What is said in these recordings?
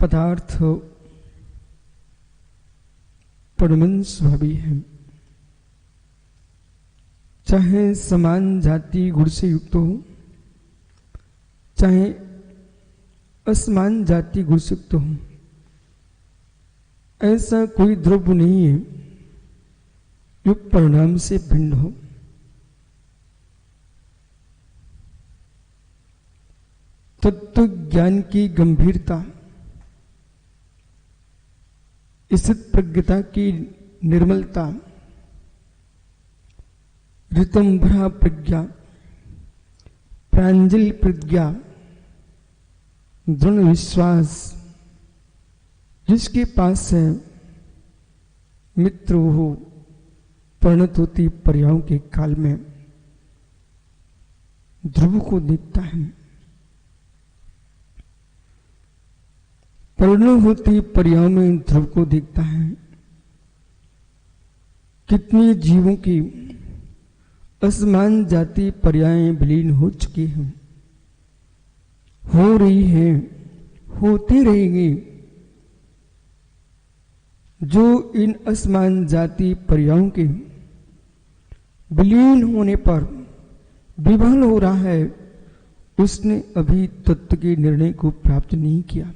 पदार्थ परमन स्वाभावी है, चाहे समान जाति गुण से युक्त हो, चाहे असमान जाति गुण से युक्त हो, ऐसा कोई द्रव्य नहीं है जो परिणाम से भिन्न हो। तत्व ज्ञान की गंभीरता, स्थित प्रज्ञता की निर्मलता, ऋतंभरा प्रज्ञा, प्रांजल प्रज्ञा, दृढ़ विश्वास जिसके पास है, मित्र हो परिणत होती पर्यायों के काल में ध्रुव को देखता है, परिणत होती पर्यायों में ध्रुव को देखता है। कितने जीवों की असमान जाति पर्याय विलीन हो चुकी हैं, हो रही है, होती रहेगी। जो इन असमान जाति पर्यायों के विलीन होने पर विफल हो रहा है, उसने अभी तत्व के निर्णय को प्राप्त नहीं किया।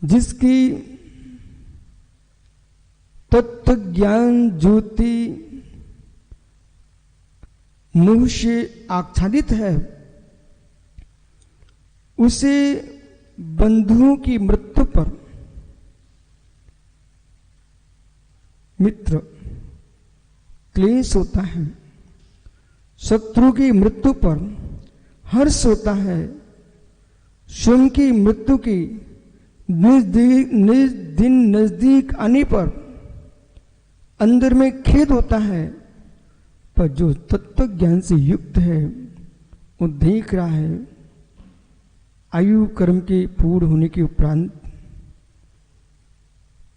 जिसकी तत्व ज्ञान ज्योति मोह से आच्छादित है, उसे बंधुओं की मृत्यु पर मित्र क्लेश होता है, शत्रु की मृत्यु पर हर्ष होता है, स्वयं की मृत्यु की दिन नजदीक आने पर अंदर में खेद होता है। पर जो तत्व ज्ञान से युक्त है वो देख रहा है, आयु कर्म के पूर्ण होने के उपरांत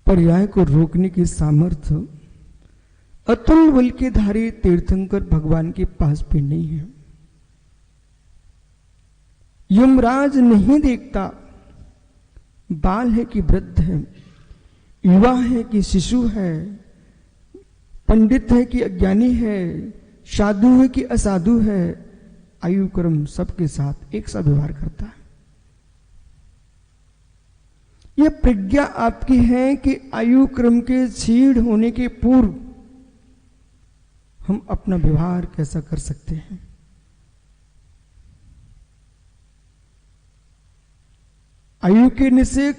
पर्याय को रोकने की सामर्थ्य अतुल बल के धारी तीर्थंकर भगवान के पास भी नहीं है। यमराज नहीं देखता बाल है कि वृद्ध है, युवा है कि शिशु है, पंडित है कि अज्ञानी है, साधु है कि असाधु है, आयु कर्म सबके साथ एक सा व्यवहार करता है। यह प्रज्ञा आपकी है कि आयु क्रम के क्षीण होने के पूर्व हम अपना व्यवहार कैसा कर सकते हैं। आयु के निश्चय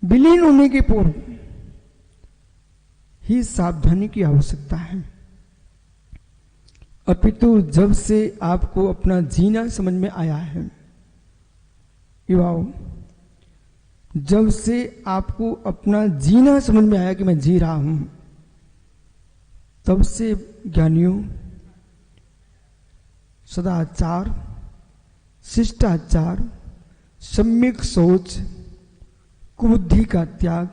विलीन होने के पूर्व ही सावधानी की आवश्यकता है। अपितु जब से आपको अपना जीना समझ में आया है, युवाओं, जब से आपको अपना जीना समझ में आया कि मैं जी रहा हूं, तब से ज्ञानियों सदाचार, शिष्टाचार, सम्यक सोच, कुबुद्धि का त्याग,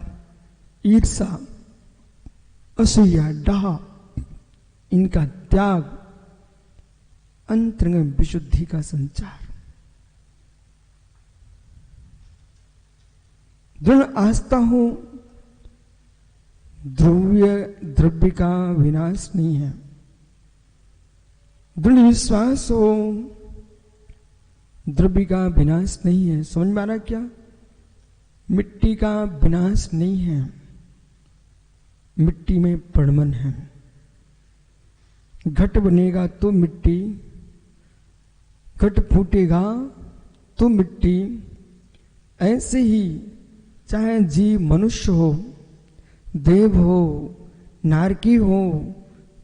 ईर्षा, असूया, डाह, इनका त्याग, अंतरंग विशुद्धि का संचार, दृढ़ आस्था हो, द्रव्य का विनाश नहीं है। दृढ़ विश्वास हो, द्रव्य का विनाश नहीं है। समझ में आ रहा क्या? मिट्टी का विनाश नहीं है, मिट्टी में परमन है। घट बनेगा तो मिट्टी, घट फूटेगा तो मिट्टी। ऐसे ही चाहे जीव मनुष्य हो, देव हो, नारकी हो,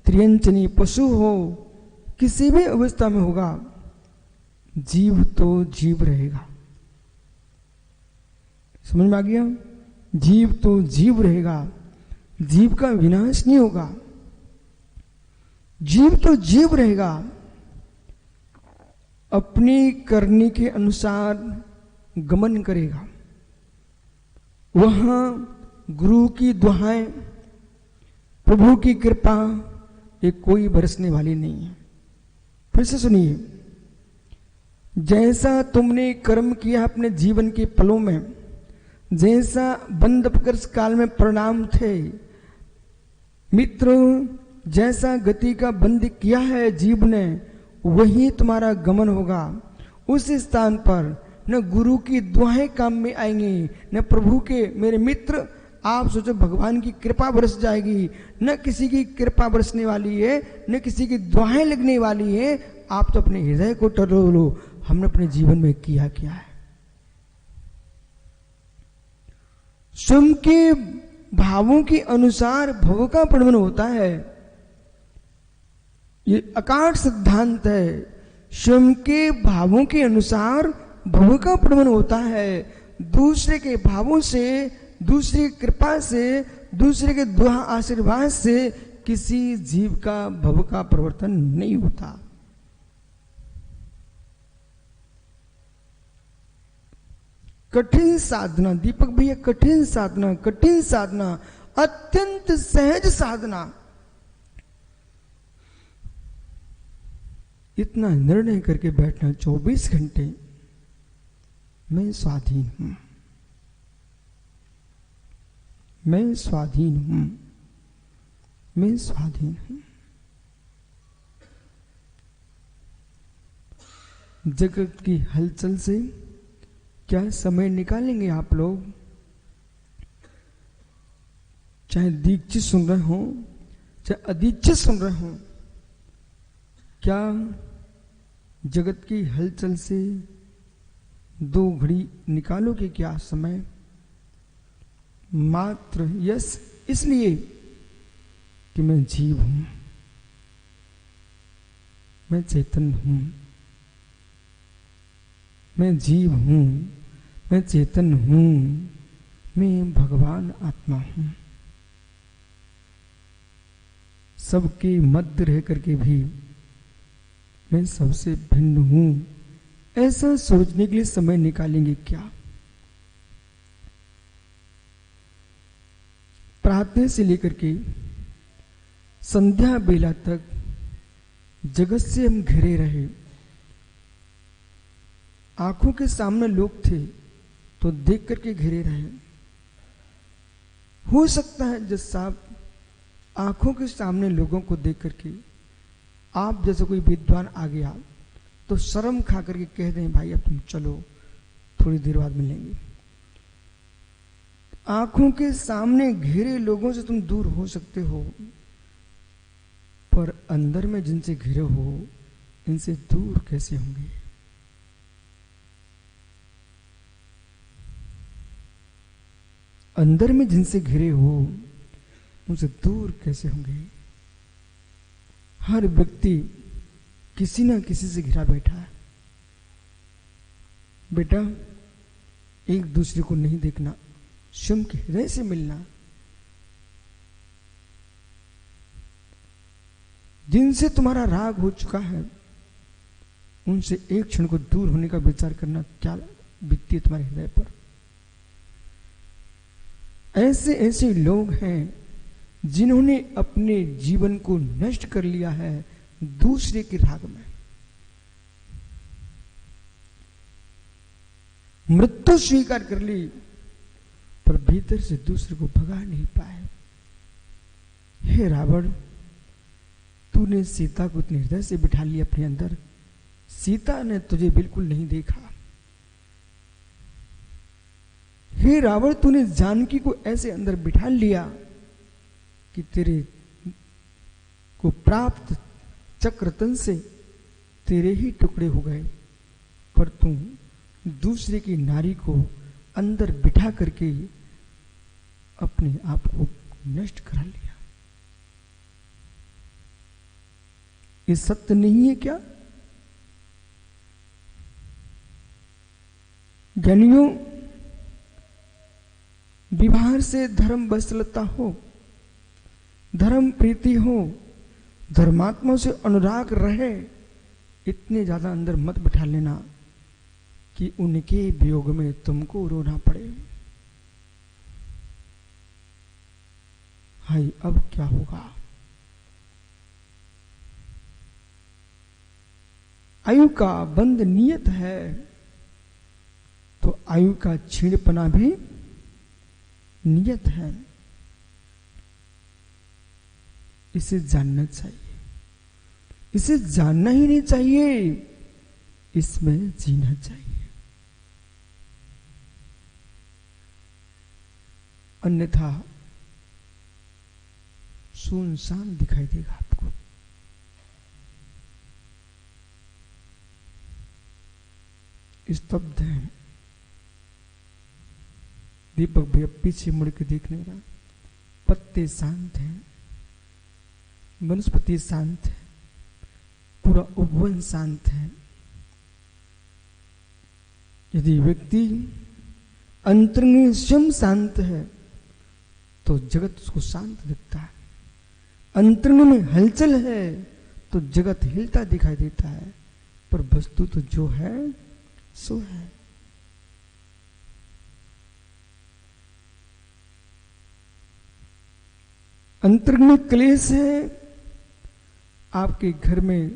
त्रियंचनी पशु हो, किसी भी अवस्था में होगा, जीव तो जीव रहेगा। समझ में आ गया? जीव तो जीव रहेगा, जीव का विनाश नहीं होगा। जीव तो जीव रहेगा, अपनी करनी के अनुसार गमन करेगा। वहां गुरु की दुहाएं, प्रभु की कृपा, ये कोई बरसने वाली नहीं है। फिर से सुनिए, जैसा तुमने कर्म किया अपने जीवन के पलों में, जैसा बंध प्रकर्ष काल में परिणाम थे, मित्रों जैसा गति का बंध किया है जीव ने, वही तुम्हारा गमन होगा। उस स्थान पर न गुरु की दुआएं काम में आएंगी, न प्रभु के मेरे मित्र आप सोचो भगवान की कृपा बरस जाएगी, न किसी की कृपा बरसने वाली है, न किसी की दुआएं लगने वाली है। आप तो अपने हृदय को टटोलो, हमने अपने जीवन में किया क्या है। स्वयं के भावों के अनुसार भव का प्रबंधन होता है, ये अकाट सिद्धांत है। स्वयं के भावों के अनुसार भव का प्रबंधन होता है। दूसरे के भावों से, दूसरे की कृपा से, दूसरे के दुआ आशीर्वाद से किसी जीव का भव का परिवर्तन नहीं होता। कठिन साधना, दीपक भैया, कठिन साधना, कठिन साधना, अत्यंत सहज साधना। इतना निर्णय करके बैठना 24 घंटे मैं स्वाधीन हूं, मैं स्वाधीन हूं, मैं स्वाधीन हूं। जगत की हलचल से क्या समय निकालेंगे आप लोग? चाहे दीक्षित सुन रहे हो, चाहे अदीक्षित सुन रहे हो, क्या जगत की हलचल से 2 घड़ी निकालोगे क्या समय? मात्र यस इसलिए कि मैं जीव हूं, मैं चेतन हूं, मैं जीव हूं, मैं चेतन हूं, मैं भगवान आत्मा हूं। सबके मध्य रह करके भी मैं सबसे भिन्न हूं, ऐसा सोचने के लिए समय निकालेंगे क्या? प्रातः से लेकर के संध्या बेला तक जगत से हम घिरे रहे। आंखों के सामने लोग थे तो देख करके घिरे रहे। हो सकता है जज साहब आंखों के सामने लोगों को देख करके आप जैसे कोई विद्वान आ गया तो शर्म खा करके कह दें भाई अब तुम चलो, थोड़ी देर बाद मिलेंगे। आंखों के सामने घिरे लोगों से तुम दूर हो सकते हो, पर अंदर में जिनसे घिरे हो इनसे दूर कैसे होंगे? अंदर में जिनसे घिरे हो उनसे दूर कैसे होंगे? हर व्यक्ति किसी ना किसी से घिरा बैठा है। बेटा एक दूसरे को नहीं देखना, स्वयं के हृदय से मिलना। जिनसे तुम्हारा राग हो चुका है उनसे एक क्षण को दूर होने का विचार करना क्या बीतती है तुम्हारे हृदय पर? ऐसे ऐसे लोग हैं जिन्होंने अपने जीवन को नष्ट कर लिया है दूसरे के राग में। मृत्यु स्वीकार कर ली पर भीतर से दूसरे को भगा नहीं पाए। हे रावण, तूने सीता को इतने हृदय से बिठा लिया अपने अंदर, सीता ने तुझे बिल्कुल नहीं देखा। हे रावण, तूने जानकी को ऐसे अंदर बिठा लिया कि तेरे को प्राप्त चक्रतन से तेरे ही टुकड़े हो गए, पर तू दूसरे की नारी को अंदर बिठा करके अपने आप को नष्ट करा लिया। ये सत्य नहीं है क्या? ज्ञानियों, विवाह से धर्म वत्सलता हो, धर्म प्रीति हो, धर्मात्मा से अनुराग रहे, इतने ज्यादा अंदर मत बिठा लेना कि उनके वियोग में तुमको रोना पड़े। हाय अब क्या होगा? आयु का बंध नियत है, तो आयु का छीणपना भी नियत है। इसे जानना चाहिए। इसे जानना ही नहीं चाहिए, इसमें जीना चाहिए। अन्यथा सुनसान दिखाई देगा आपको। स्तब्ध है। दीपक भैया पीछे मुड़ के देखने लगा। पत्ते शांत हैं, वनस्पति शांत है, पूरा उपवन शांत है। यदि व्यक्ति अंतरंग स्वयं शांत है तो जगत उसको शांत दिखता है। अंतरंग में हलचल है तो जगत हिलता दिखाई देता है, पर वस्तु तो जो है सो है। अंतरंग में क्लेश है। आपके घर में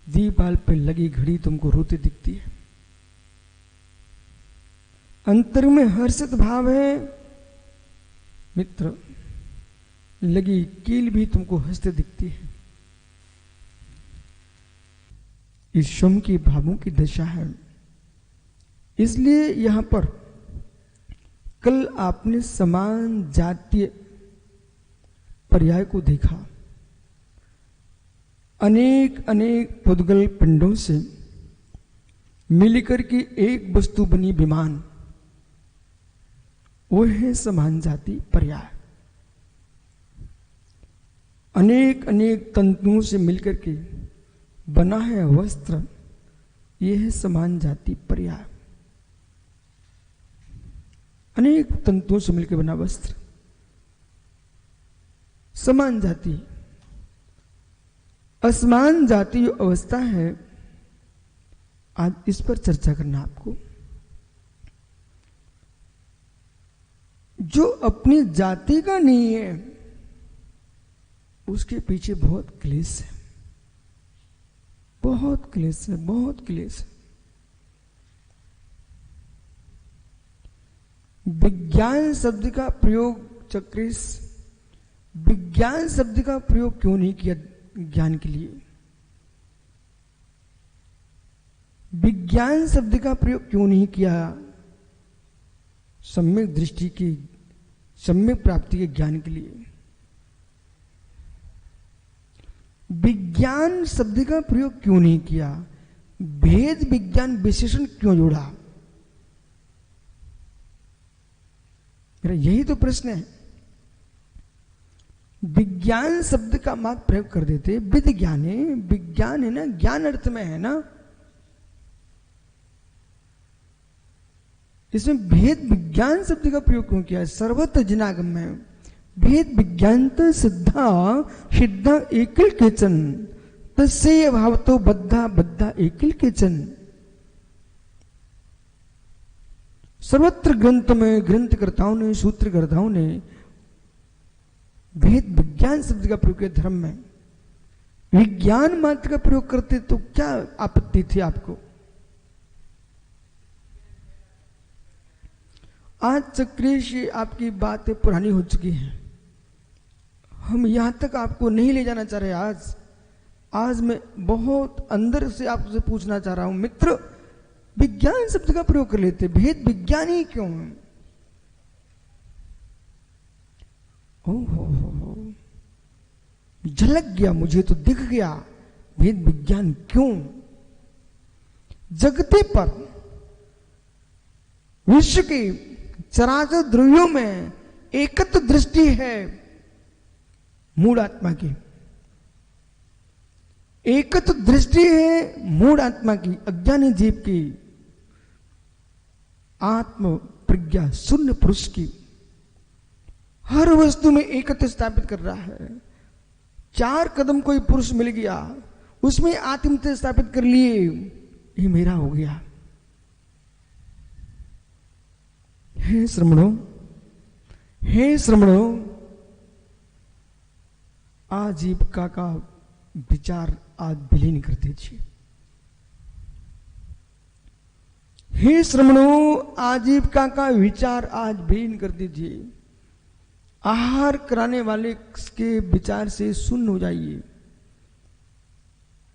दीवाल पे लगी घड़ी तुमको रोती दिखती है। अंतरंग में हर्षित भाव है। मित्र, लगी कील भी तुमको हंसते दिखती है। इस स्वयं की भावों की दशा है। इसलिए यहां पर कल आपने समान जातीय पर्याय को देखा। अनेक अनेक पुद्गल पिंडों से मिलकर के एक वस्तु बनी विमान, वो है समान जाति पर्याय। अनेक अनेक तंतुओं से मिलकर के बना है वस्त्र, ये है समान जाति पर्याय। अनेक तंतुओं से मिलकर बना वस्त्र समान जाति। असमान जाति जो अवस्था है, आज इस पर चर्चा करना आपको। जो अपनी जाति का नहीं है उसके पीछे बहुत क्लेश है, बहुत क्लेश है, बहुत क्लेश है। विज्ञान शब्द का प्रयोग चक्रेश, विज्ञान शब्द का प्रयोग क्यों नहीं किया ज्ञान के लिए? विज्ञान शब्द का प्रयोग क्यों नहीं किया सम्यक दृष्टि की, सम्यक प्राप्ति के ज्ञान के लिए? विज्ञान शब्द का प्रयोग क्यों नहीं किया? भेद विज्ञान विशेषण क्यों जोड़ा? मेरा यही तो प्रश्न है। विज्ञान शब्द का मात्र प्रयोग कर देते। विद ज्ञान है, विज्ञान है ना, ज्ञान अर्थ में है ना। इसमें भेद विज्ञान शब्द का प्रयोग क्यों किया? सर्वत्र जिनागम में भेद विज्ञानत सिद्धा सिद्धा एकल केचन तस्य भावतो बद्धा बद्धा एकल केचन। सर्वत्र ग्रंथ में ग्रंथकर्ताओं ने, सूत्रकर्ताओं ने भेद विज्ञान शब्द का प्रयोग किया। धर्म में विज्ञान मात्र का प्रयोग करते तो क्या आपत्ति थी आपको? आज चक्रेश आपकी बातें पुरानी हो चुकी हैं। हम यहां तक आपको नहीं ले जाना चाह रहे। आज मैं बहुत अंदर से आपसे पूछना चाह रहा हूं। मित्र, विज्ञान शब्द का प्रयोग कर लेते, भेद विज्ञान ही क्यों? हो झलक गया, मुझे तो दिख गया भेद विज्ञान क्यों। जगते पर विश्व के चराचर द्रव्यों में एकत्व दृष्टि है मूढ़ आत्मा की। एकत्व दृष्टि है मूढ़ आत्मा की, अज्ञानी जीव की, आत्म प्रज्ञा शून्य पुरुष की। हर वस्तु में एकत्व स्थापित कर रहा है। 4 कदम कोई पुरुष मिल गया, उसमें आत्मत्व स्थापित कर लिए, ये मेरा हो गया। हे श्रमणों, हे श्रमणों, आजीविका का विचार आज विलीन कर दीजिए। हे श्रमणों, आजीविका का विचार आज भिन्न कर दीजिए। आहार कराने वाले के विचार से शून्य हो जाइए।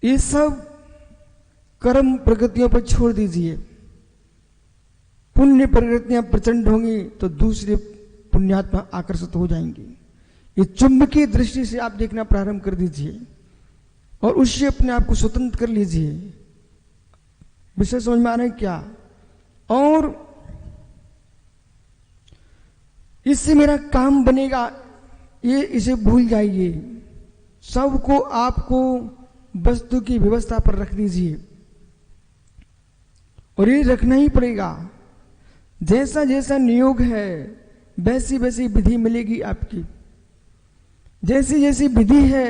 ये सब कर्म प्रगतियों पर छोड़ दीजिए। पुण्य प्रगतियां प्रचंड होंगी तो दूसरे पुण्यात्मा आकर्षित हो जाएंगे। ये चुंबकीय दृष्टि से आप देखना प्रारंभ कर दीजिए और उससे अपने आप को स्वतंत्र कर लीजिए। विषय समझ में आ रहा है क्या? और इससे मेरा काम बनेगा, ये इसे भूल जाइए। सबको आपको वस्तु की व्यवस्था पर रख दीजिए और ये रखना ही पड़ेगा। जैसा जैसा नियोग है वैसी वैसी विधि मिलेगी आपकी। जैसी जैसी विधि है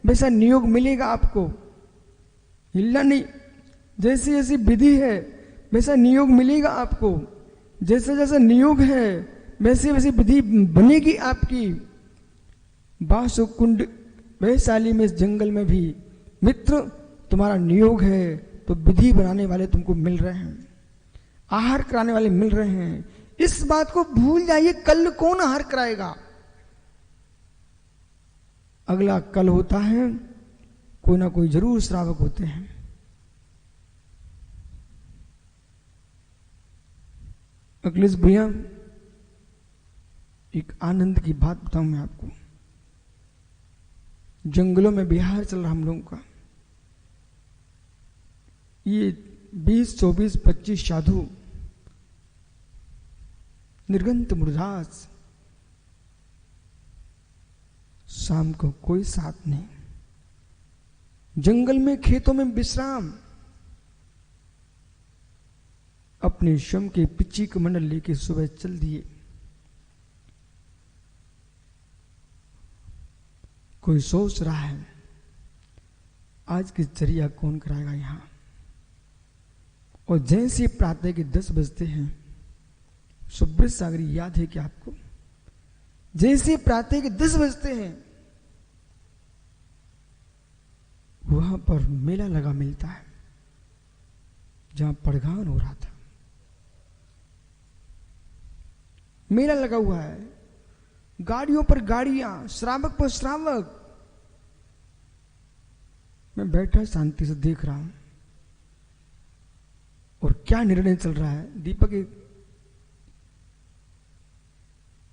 वैसा नियोग मिलेगा आपको, हिलना नहीं। जैसी जैसी विधि है वैसा नियोग मिलेगा आपको। जैसा जैसा नियोग है वैसी वैसी विधि बनेगी आपकी। बासुकुंड वैशाली में, इस जंगल में भी मित्र तुम्हारा नियोग है तो विधि बनाने वाले तुमको मिल रहे हैं, आहार कराने वाले मिल रहे हैं। इस बात को भूल जाइए। कल कौन आहार कराएगा? अगला कल होता है, कोई ना कोई जरूर श्रावक होते हैं। अखिलेश भैया, एक आनंद की बात बताऊं मैं आपको। जंगलों में बिहार चल रहा हम लोगों का। ये 20, 24, 25 साधु निर्गंत मुरदास, शाम को कोई साथ नहीं, जंगल में खेतों में विश्राम, अपने श्रम के पिच्ची कमंडल लेके सुबह चल दिए। कोई सोच रहा है आज की चर्या कौन कराएगा यहां। और जैसे प्रातः के 10 बजते हैं, सुब्रत सागरी याद है कि आपको, जैसे प्रातः के 10 बजते हैं वहां पर मेला लगा मिलता है जहां पड़गान हो रहा था। मेला लगा हुआ है, गाड़ियों पर गाड़ियां, श्रावक पर श्रावक। मैं बैठा शांति से देख रहा हूं और क्या निर्णय चल रहा है। दीपक, एक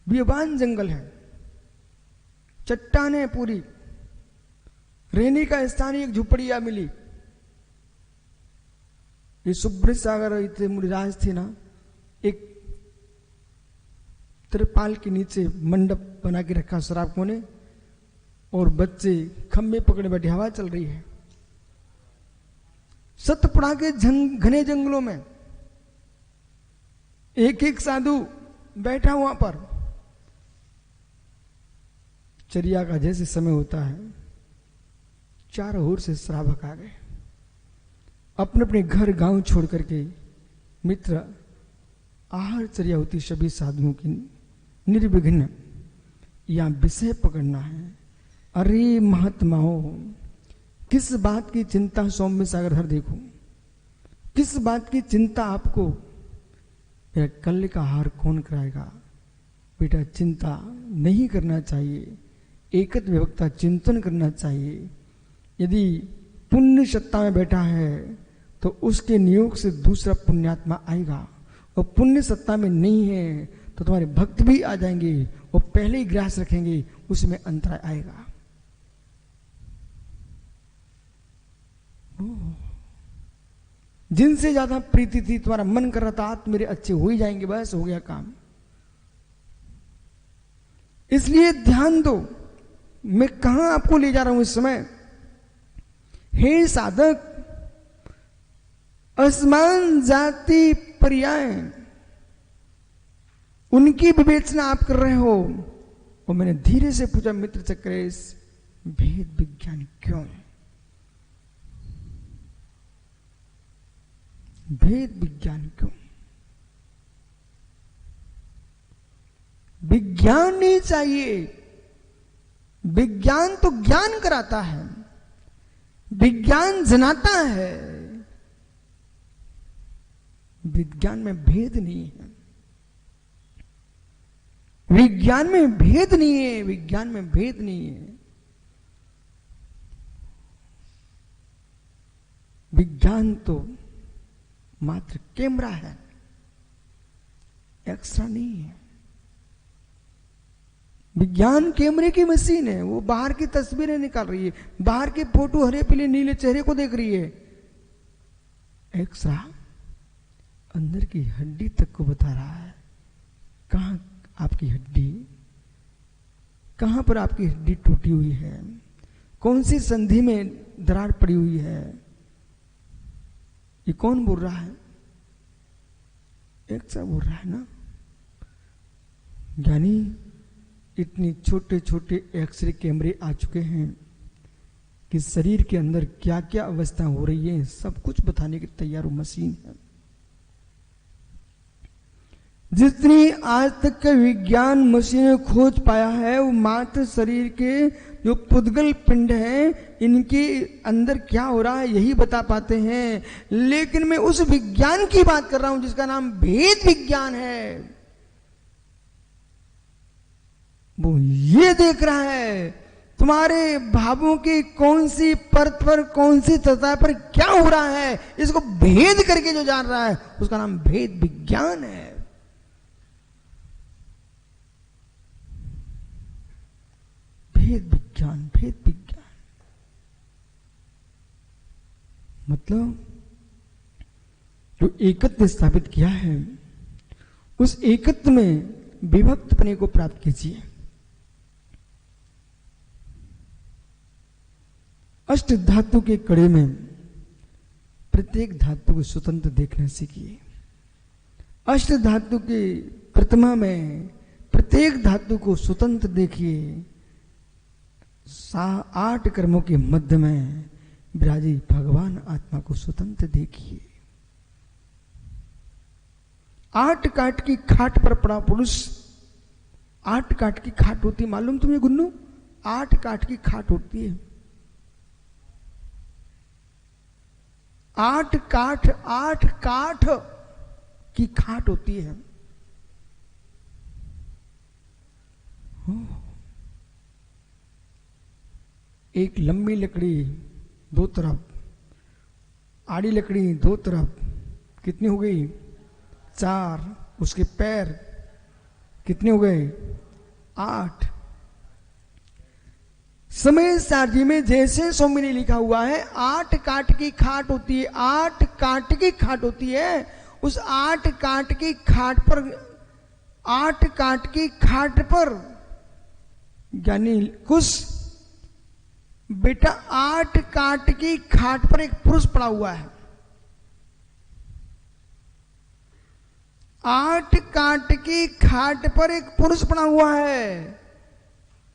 बियाबान जंगल है, चट्टानें पूरी, रहने का स्थान एक झुपड़िया मिली। ये सुब्रत सागर इतने मुनिराज थे ना, एक त्रिपाल के नीचे मंडप बना के रखा श्रावकों ने, और बच्चे खम्भे पकड़े बैठे, हवा चल रही है। सतपुड़ा के घने जंगलों में एक एक साधु बैठा वहां पर। चर्या का जैसे समय होता है, चारों ओर से श्रावक आ गए, अपने अपने घर गांव छोड़ करके। मित्र, आहार चर्या होती सभी साधुओं की निर्विघ्न। यहां विषय पकड़ना है। अरे महात्माओं, किस बात की चिंता सौम्य सागरधर देखो, किस बात की चिंता आपको? मेरा कल का आहार कौन कराएगा? बेटा, चिंता नहीं करना चाहिए, एकत्व विभक्ता चिंतन करना चाहिए। यदि पुण्य सत्ता में बैठा है तो उसके नियोग से दूसरा पुण्यात्मा आएगा, और पुण्य सत्ता में नहीं है तो तुम्हारे भक्त भी आ जाएंगे और पहले ही ग्रास रखेंगे, उसमें अंतर आएगा। जिनसे ज्यादा प्रीति थी, तुम्हारा मन कर रहा था आप मेरे अच्छे हो ही जाएंगे, बस हो गया काम। इसलिए ध्यान दो, मैं कहां आपको ले जा रहा हूं इस समय। हे साधक, असमान जाति पर्याय उनकी विवेचना आप कर रहे हो। और मैंने धीरे से पूछा, मित्र चक्रेश, भेद विज्ञान क्यों? भेद विज्ञान क्यों? विज्ञान नहीं चाहिए। विज्ञान तो ज्ञान कराता है, विज्ञान जनाता है, विज्ञान में भेद नहीं है, विज्ञान में भेद नहीं है, विज्ञान में भेद नहीं है। विज्ञान तो मात्र कैमरा है, एक्स्ट्रा नहीं है। विज्ञान कैमरे की मशीन है, वो बाहर की तस्वीरें निकाल रही है, बाहर के फोटो हरे पीले नीले चेहरे को देख रही है। एक्स्ट्रा अंदर की हड्डी तक को बता रहा है। कहां आपकी हड्डी, कहां पर आपकी हड्डी टूटी हुई है, कौन सी संधि में दरार पड़ी हुई है, ये कौन बोल रहा है? एक्स्ट्रा बोल रहा है ना। यानी इतने छोटे छोटे एक्सरे कैमरे आ चुके हैं कि शरीर के अंदर क्या क्या अवस्था हो रही है सब कुछ बताने की तैयार मशीन है। जितनी आज तक का विज्ञान मशीनें खोज पाया है वो मात्र शरीर के जो पुद्गल पिंड है इनके अंदर क्या हो रहा है यही बता पाते हैं। लेकिन मैं उस विज्ञान की बात कर रहा हूं जिसका नाम भेद विज्ञान है। वो ये देख रहा है तुम्हारे भावों की कौन सी परत पर, कौन सी सतह पर क्या हो रहा है, इसको भेद करके जो जान रहा है उसका नाम भेद विज्ञान है। भेद विज्ञान, भेद विज्ञान मतलब जो एकत्व स्थापित किया है उस एकत्व में विभक्तपने को प्राप्त कीजिए। अष्ट धातु के कड़े में प्रत्येक धातु को स्वतंत्र देखना सीखिए। अष्ट धातु के प्रतिमा में प्रत्येक धातु को स्वतंत्र देखिए। 8 कर्मों के मध्य में विराजी भगवान आत्मा को स्वतंत्र देखिए। 8 काठ की खाट पर पड़ा पुरुष, 8 काठ की खाट होती है, मालूम तुम्हें गुन्नू? 8 काठ की खाट होती है। 8 काठ की खाट होती है। एक लंबी लकड़ी 2 तरफ, आड़ी लकड़ी 2 तरफ, कितनी हो गई? 4। उसके पैर कितने हो गए? 8। समय सारजी में जैसे स्वामी ने लिखा हुआ है 8 काठ की खाट होती है, 8 काठ की खाट होती है। उस 8 काठ की खाट पर, 8 काठ की खाट पर यानी कुछ बेटा 8 काठ की खाट पर एक पुरुष पड़ा हुआ है। 8 काठ की खाट पर एक पुरुष पड़ा हुआ है।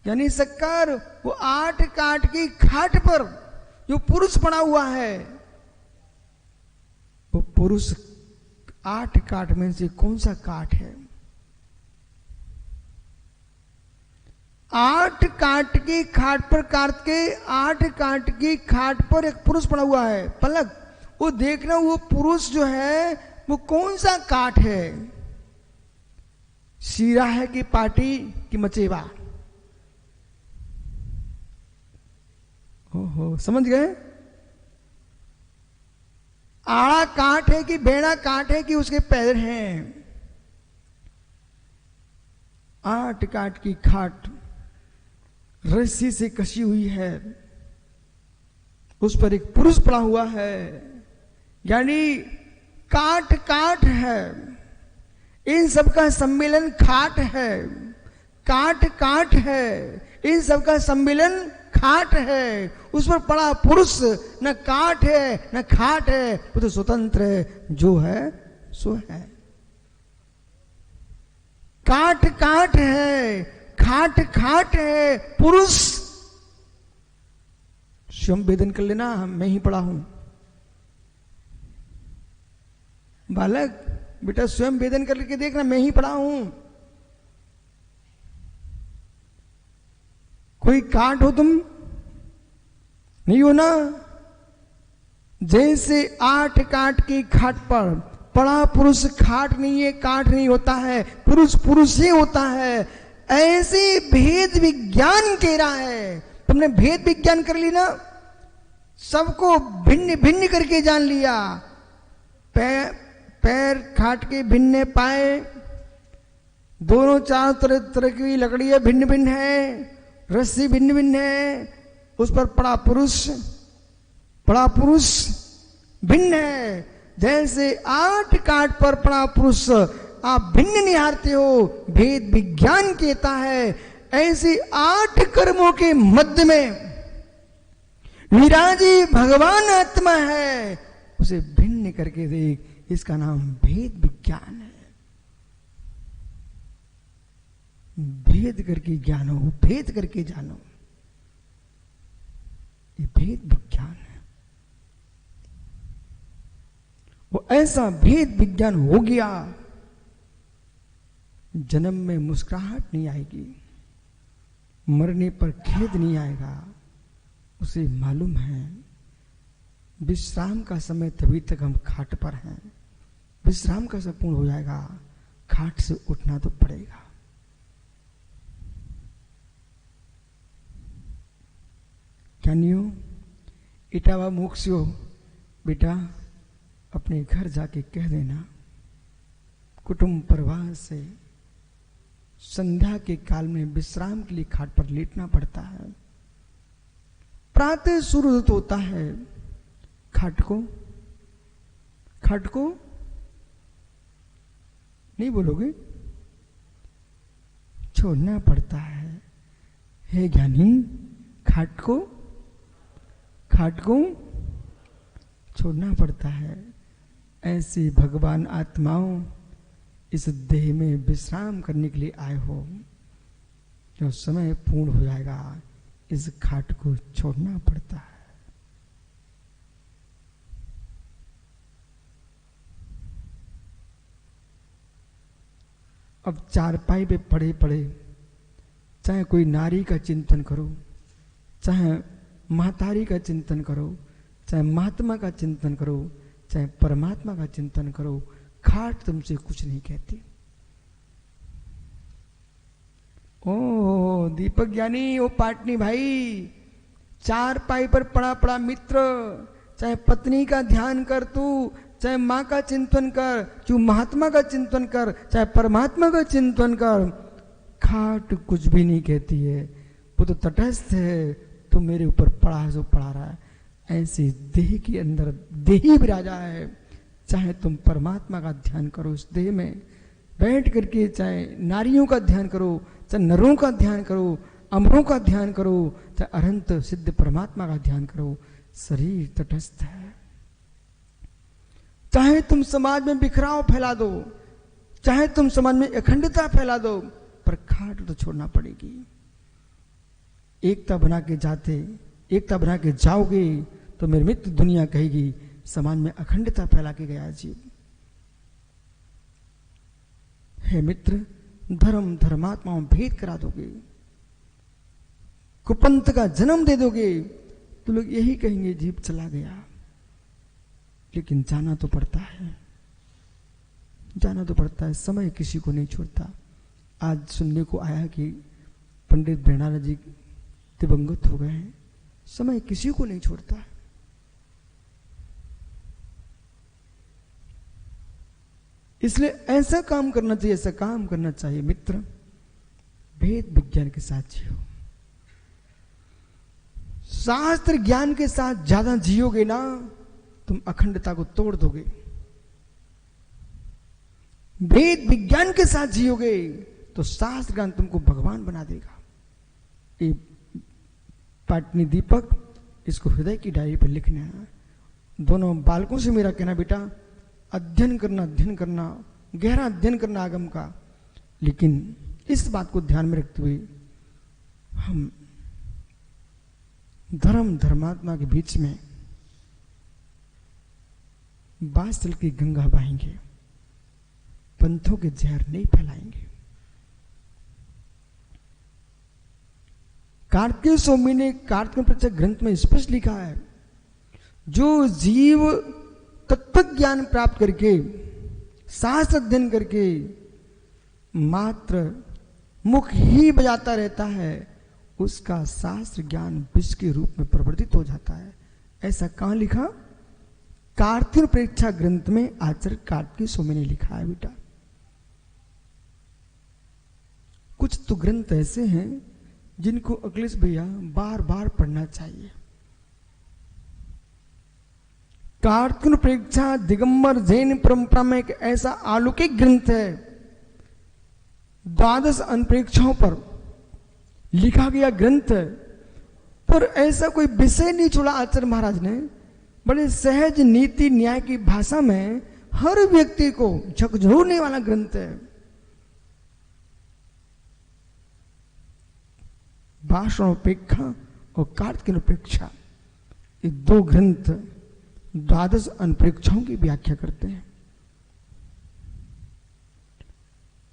यानी सक्कर वो 8 काठ की खाट पर जो पुरुष पड़ा हुआ है वो पुरुष 8 काठ में से कौन सा काठ है? 8 काठ की खाट पर काट के 8 काठ की खाट पर एक पुरुष पड़ा हुआ है। पलक वो देखना, वो पुरुष जो है वो कौन सा काठ है? शीरा है कि पाटी कि मचेवा? ओहो, समझ गए? आड़ा काठ है कि बेड़ा काठ है कि उसके पैर हैं? 8 काठ की खाट रस्सी से कसी हुई है, उस पर एक पुरुष पड़ा हुआ है। यानी काठ काठ है, इन सबका सम्मेलन खाट है। काठ काठ है, इन सबका सम्मेलन खाट है। उस पर पड़ा पुरुष न काठ है न खाट है, वो तो स्वतंत्र है, जो है सो है। काठ काठ है, खाट खाट है, पुरुष स्वयं वेदन कर लेना, मैं ही पड़ा हूं। बालक बेटा स्वयं वेदन करके देखना, मैं ही पड़ा हूं। कोई काट हो तुम? नहीं हो ना। जैसे 8 काठ की खाट पर बड़ा पुरुष खाट नहीं है, काठ नहीं होता है, पुरुष पुरुष ही होता है। ऐसे भेद विज्ञान कह रहा है। तुमने भेद विज्ञान कर ली ना, सबको भिन्न भिन्न करके जान लिया। पैर खाट के भिन्न पाए, दोनों चारों तरह तरह की लकड़ियां भिन्न भिन्न है, रस्सी भिन्न भिन्न है, उस पर बड़ा पुरुष भिन्न है। जैसे 8 काठ पर बड़ा पुरुष आप भिन्न निहारते हो, भेद विज्ञान कहता है, ऐसे 8 कर्मों के मध्य में विराजी भगवान आत्मा है, उसे भिन्न करके देख। इसका नाम भेद विज्ञान है। भेद करके जानो, भेद करके जानो, ये भेद विज्ञान है। वो ऐसा भेद विज्ञान हो गया, जन्म में मुस्कुराहट नहीं आएगी, मरने पर खेद नहीं आएगा। उसे मालूम है विश्राम का समय तभी तक हम खाट पर हैं, विश्राम का समय पूर्ण हो जाएगा, खाट से उठना तो पड़ेगा। क्या नहीं हो इटावा मोक्ष्यो, बेटा अपने घर जाके कह देना, कुटुंब परिवार से संध्या के काल में विश्राम के लिए खाट पर लेटना पड़ता है। प्रातः सूर्योदय होता है, खाट को नहीं बोलोगे, छोड़ना पड़ता है। हे ज्ञानी, खाट को छोड़ना पड़ता है। ऐसे भगवान आत्माओं इस देह में विश्राम करने के लिए आए हो, जो समय पूर्ण हो जाएगा इस खाट को छोड़ना पड़ता है। अब चारपाई पे पड़े पड़े चाहे कोई नारी का चिंतन करो, चाहे महतारी का चिंतन करो, चाहे महात्मा का चिंतन करो, चाहे परमात्मा का चिंतन करो, खाट तुमसे कुछ नहीं कहती। ओ दीपक ज्ञानी, ओ पाटनी भाई, चारपाई पर पड़ा पड़ा मित्र, चाहे पत्नी का ध्यान कर तू, चाहे माँ का चिंतन कर, चाहे महात्मा का चिंतन कर, चाहे परमात्मा का चिंतन कर, खाट कुछ भी नहीं कहती है। वो तो तटस्थ है, तो मेरे ऊपर पड़ा है जो पड़ा रहा है। ऐसे देह के अंदर देही विराजा है। चाहे तुम परमात्मा का ध्यान करो इस देह में बैठ करके, चाहे नारियों का ध्यान करो, चाहे नरों का ध्यान करो, अमरों का ध्यान करो, चाहे अनंत सिद्ध परमात्मा का ध्यान करो, शरीर तटस्थ है। चाहे तुम समाज में बिखराव फैला दो, चाहे तुम समाज में अखंडता फैला दो, पर खाट तो छोड़ना पड़ेगी। एकता बना के जाओगे तो मेरे मित्र दुनिया कहेगी समाज में अखंडता फैला के गया जीव। हे मित्र, धर्म धर्मात्माओं भेद करा दोगे, कुपंथ का जन्म दे दोगे, तो लोग यही कहेंगे जीव चला गया। लेकिन जाना तो पड़ता है, जाना तो पड़ता है। समय किसी को नहीं छोड़ता। आज सुनने को आया कि पंडित भंडारा जी दिवंगत हो गए हैं। समय किसी को नहीं छोड़ता है। इसलिए ऐसा काम करना चाहिए, ऐसा काम करना चाहिए मित्र, भेद विज्ञान के साथ जियो। शास्त्र ज्ञान के साथ ज्यादा जियोगे ना, तुम अखंडता को तोड़ दोगे। भेद विज्ञान के साथ जियोगे तो शास्त्र ज्ञान तुमको भगवान बना देगा। ये पाटनी दीपक, इसको हृदय की डायरी पर लिखना है। दोनों बालकों से मेरा कहना, बेटा अध्ययन करना, गहरा अध्ययन करना आगम का, लेकिन इस बात को ध्यान में रखते हुए हम धर्म धर्मात्मा के बीच में वात्सल की गंगा बहाएंगे, पंथों के जहर नहीं फैलाएंगे। कार्तिक स्वामी ने कार्तिक प्रत्यक्ष ग्रंथ में स्पष्ट लिखा है, जो जीव तत्व ज्ञान प्राप्त करके शास्त्र अध्ययन करके मात्र मुख ही बजाता रहता है, उसका शास्त्र ज्ञान विष के रूप में प्रवर्तित हो जाता है। ऐसा कहां लिखा? कार्तिक प्रेक्षा ग्रंथ में आचार्य कार्तिक स्वामी ने लिखा है बेटा। कुछ तो ग्रंथ ऐसे हैं जिनको अखिलेश भैया बार बार पढ़ना चाहिए। कार्तिक प्रेक्षा दिगंबर जैन परंपरा में एक ऐसा अलौकिक ग्रंथ है, 12 अनप्रेक्षाओं पर लिखा गया ग्रंथ है, पर ऐसा कोई विषय नहीं छोड़ा आचार्य महाराज ने। बड़े सहज नीति न्याय की भाषा में हर व्यक्ति को झकझोरने वाला ग्रंथ है। भाषणोपेक्षा और कार्तिकेयोपेक्षा, ये दो ग्रंथ 12 अनप्रेक्षाओं की व्याख्या करते हैं।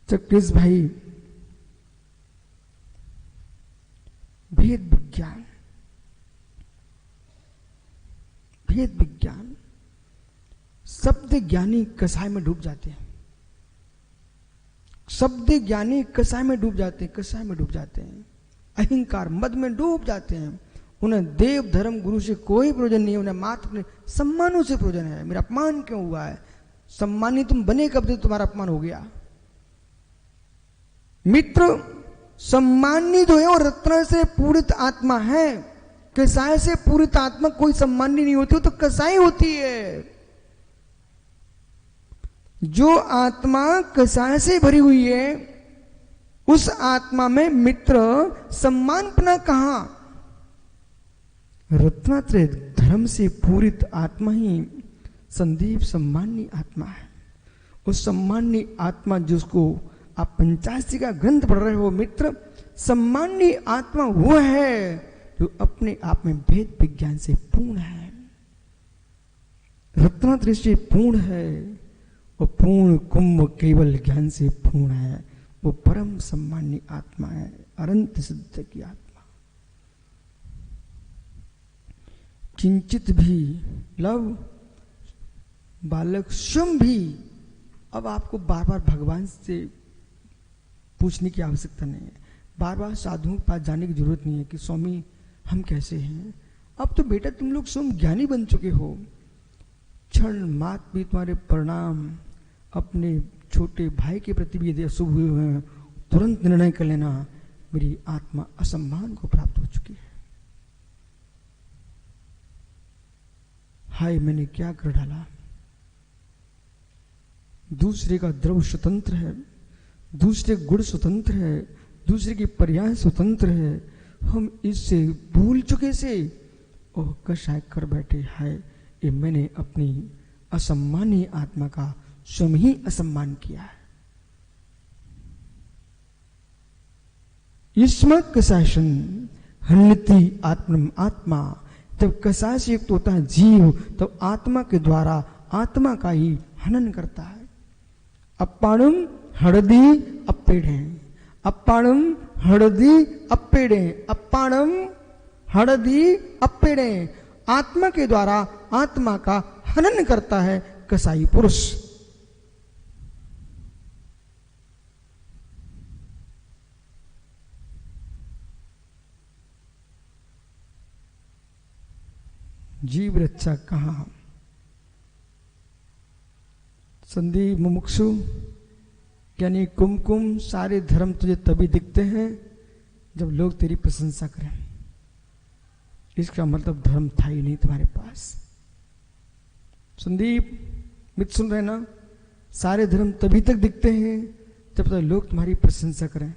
चक्रेश भाई, भेद विज्ञान, भेद विज्ञान, शब्द ज्ञानी कसाय में डूब जाते हैं। शब्द ज्ञानी कसाय में डूब जाते हैं, कसाय में डूब जाते हैं, अहंकार मद में डूब जाते हैं। उन्हें देव धर्म गुरु से कोई प्रयोजन नहीं है, उन्हें मात्र अपने सम्मानों से प्रयोजन है। मेरा अपमान क्यों हुआ है? सम्मानी तुम बने कब से तुम्हारा अपमान हो गया? मित्र सम्मानी जो है वो रत्न से पूरित आत्मा है, कसाय से पूरित आत्मा कोई सम्मानी नहीं होती, वो तो कसाई होती है। जो आत्मा कसाय से भरी हुई है उस आत्मा में मित्र सम्मानपना कहां? रत्नात्रय धर्म से पूरित आत्मा ही संदीप सम्मानी आत्मा है। उस सम्मानी आत्मा जिसको आप 85 का ग्रंथ पढ़ रहे हो मित्र, सम्मानी आत्मा वो है जो अपने आप में भेद विज्ञान से पूर्ण है, रत्नात्रय से पूर्ण है, और पूर्ण कुंभ केवल ज्ञान से पूर्ण है। वो परम सम्मानी आत्मा है, अनंत सिद्ध की आत्मा। किंचित भी लव बालक स्वयं भी, अब आपको बार बार भगवान से पूछने की आवश्यकता नहीं है, बार बार साधुओं के पास जाने की जरूरत नहीं है कि स्वामी हम कैसे हैं। अब तो बेटा तुम लोग स्वयं ज्ञानी बन चुके हो। क्षण मात्र भी तुम्हारे परिणाम अपने छोटे भाई के प्रति भी यदि अशुभ हुए हैं, तुरंत निर्णय कर लेना, मेरी आत्मा असम्मान को प्राप्त हो चुकी है। हाय मैंने क्या कर डाला। दूसरे का द्रव स्वतंत्र है, दूसरे गुण स्वतंत्र है, दूसरे की पर्याय स्वतंत्र है, हम इससे भूल चुके से और कषाय कर बैठे। हाय ये मैंने अपनी असम्मानी आत्मा का स्वयं ही असम्मान किया है। युष्म कषायशन हन्नति आत्मनम आत्मा, जब कषाय से युक्त होता है जीव तो आत्मा के द्वारा आत्मा का ही हनन करता है। अपाणम हड़दी अपेड़े, अपाणम हड़दी अपेड़े, अपाणम हड़दी अपेड़े, आत्मा के द्वारा आत्मा का हनन करता है कसाई पुरुष। जीव रक्षा कहां? संदीप मुमुक्षु यानी कुमकुम, सारे धर्म तुझे तभी दिखते हैं जब लोग तेरी प्रशंसा करें। इसका मतलब धर्म था ही नहीं तुम्हारे पास। संदीप मित्र सुन रहे ना, सारे धर्म तभी तक दिखते हैं जब तक लोग तुम्हारी प्रशंसा करें।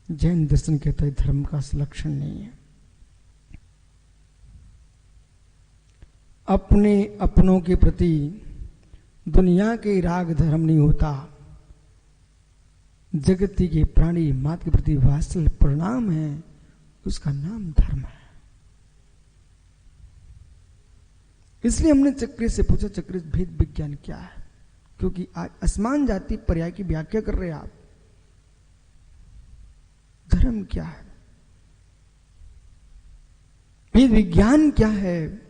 जैन दर्शन कहता है धर्म का लक्षण नहीं है। अपने अपनों के प्रति दुनिया के राग धर्म नहीं होता, जगती के प्राणी मात्र के प्रति वात्सल्य परिणाम है, उसका नाम धर्म है। इसलिए हमने चक्र से पूछा, चक्र भेद विज्ञान क्या है? क्योंकि आज असमान जाति पर्याय की व्याख्या कर रहे हैं आप। धर्म क्या है? भेद विज्ञान क्या है?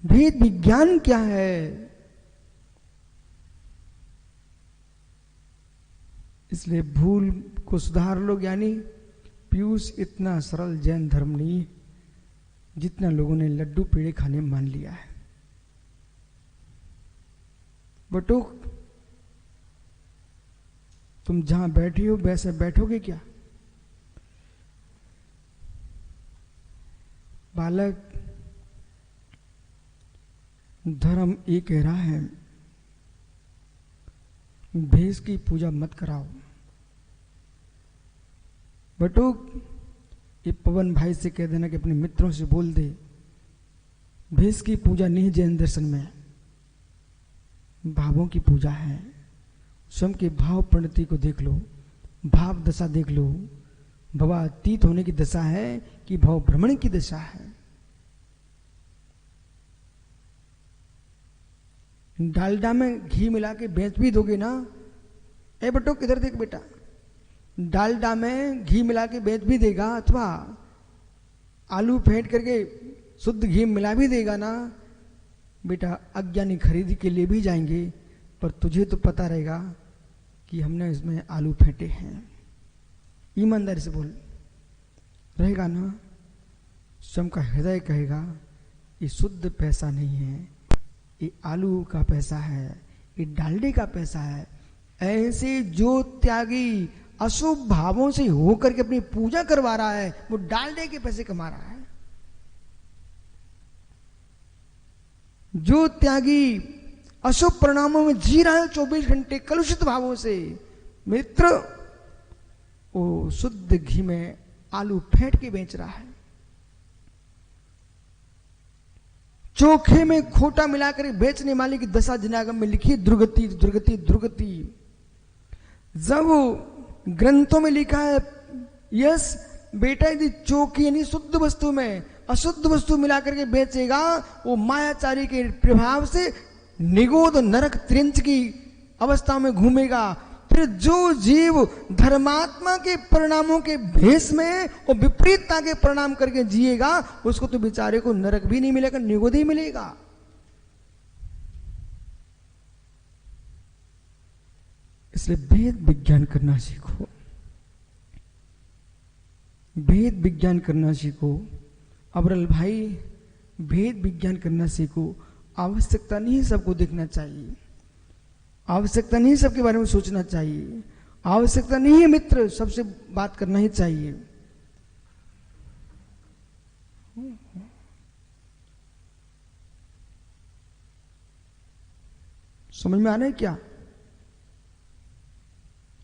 भेद विज्ञान क्या है। इसलिए भूल को सुधार लो ज्ञानी। पीयूष इतना सरल जैन धर्म नहीं जितना लोगों ने लड्डू पेड़े खाने मान लिया है। बटुक, तुम जहां बैठी हो वैसे बैठोगे क्या? बालक, धर्म ये कह रहा है भेष की पूजा मत कराओ। बटुक, ये पवन भाई से कह देना कि अपने मित्रों से बोल दे, भेष की पूजा नहीं जैन दर्शन में, भावों की पूजा है। स्वयं के भाव परिणति को देख लो, भाव दशा देख लो। भवातीत होने की दशा है कि भाव भ्रमण की दशा है। डालडा में घी मिला के बेच भी दोगे ना? ए बटो किधर देख बेटा, डालडा में घी मिला के बेच भी देगा, अथवा आलू फेंट करके शुद्ध घी मिला भी देगा ना बेटा। अज्ञानी खरीदी के लिए भी जाएंगे, पर तुझे तो पता रहेगा कि हमने इसमें आलू फेंटे हैं। ईमानदारी से बोल, रहेगा ना? स्वयं का हृदय कहेगा ये शुद्ध पैसा नहीं है, ये आलू का पैसा है, ये डालडे का पैसा है। ऐसे जो त्यागी अशुभ भावों से होकर के अपनी पूजा करवा रहा है, वो डालडे के पैसे कमा रहा है। जो त्यागी अशुभ परिणामों में जी रहा है 24 घंटे कलुषित भावों से, मित्र, वो शुद्ध घी में आलू फेंट के बेच रहा है। चोखे में खोटा मिलाकर बेचने वाले की दशा जनागम में लिखी दुर्गति दुर्गति दुर्गति। जब ग्रंथों में लिखा है यस बेटा, यदि चोखे यानी शुद्ध वस्तु में अशुद्ध वस्तु मिलाकर के बेचेगा, वो मायाचारी के प्रभाव से निगोद नरक त्रिंच की अवस्था में घूमेगा। फिर जो जीव धर्मात्मा के परिणामों के भेष में और विपरीतता के परिणाम करके जिएगा, उसको तो बेचारे को नरक भी नहीं मिलेगा, निगोद ही मिलेगा। इसलिए भेद विज्ञान करना सीखो, भेद विज्ञान करना सीखो। अबरल भाई, भेद विज्ञान करना सीखो। आवश्यकता नहीं सबको देखना चाहिए, आवश्यकता नहीं सबके बारे में सोचना चाहिए, आवश्यकता नहीं है मित्र सबसे बात करना ही चाहिए। समझ में आ रहा है क्या?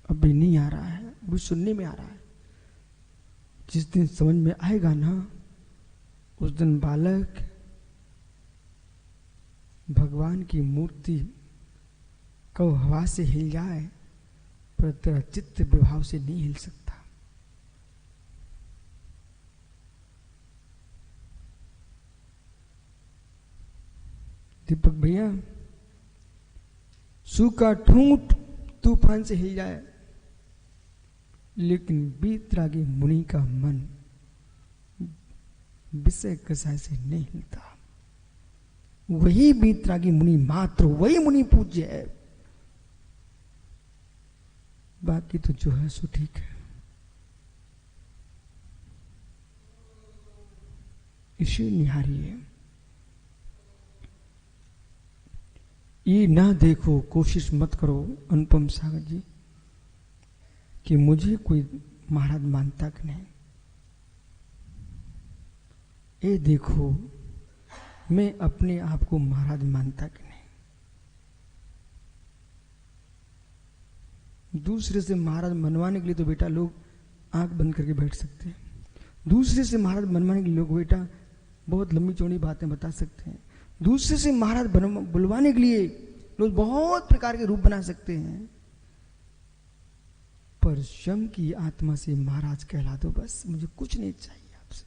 अभी नहीं आ रहा है, अभी सुनने में आ रहा है। जिस दिन समझ में आएगा ना, उस दिन बालक भगवान की मूर्ति कब हवा से हिल जाए, पर तेरा चित्त विभाव से नहीं हिल सकता। दीपक भैया, सूखा ठूंठ तूफान से हिल जाए, लेकिन बीतरागी मुनि का मन विषय कसाय से नहीं हिलता। वही बीतरागी मुनि मात्र, वही मुनि पूज्य है। बाकी तो जो है सो ठीक है। इसे निहारिए, ये ना देखो, कोशिश मत करो अनुपम सागर जी कि मुझे कोई महाराज मानता कि नहीं। ये देखो मैं अपने आप को महाराज मानता कि नहीं। दूसरे से महाराज मनवाने के लिए तो बेटा लोग आंख बंद करके बैठ सकते हैं। दूसरे से महाराज मनवाने के लिए लोग बेटा बहुत लंबी चौड़ी बातें बता सकते हैं। दूसरे से महाराज बुलवाने के लिए लोग बहुत प्रकार के रूप बना सकते हैं। पर स्वयं की आत्मा से महाराज कहला दो, बस मुझे कुछ नहीं चाहिए आपसे।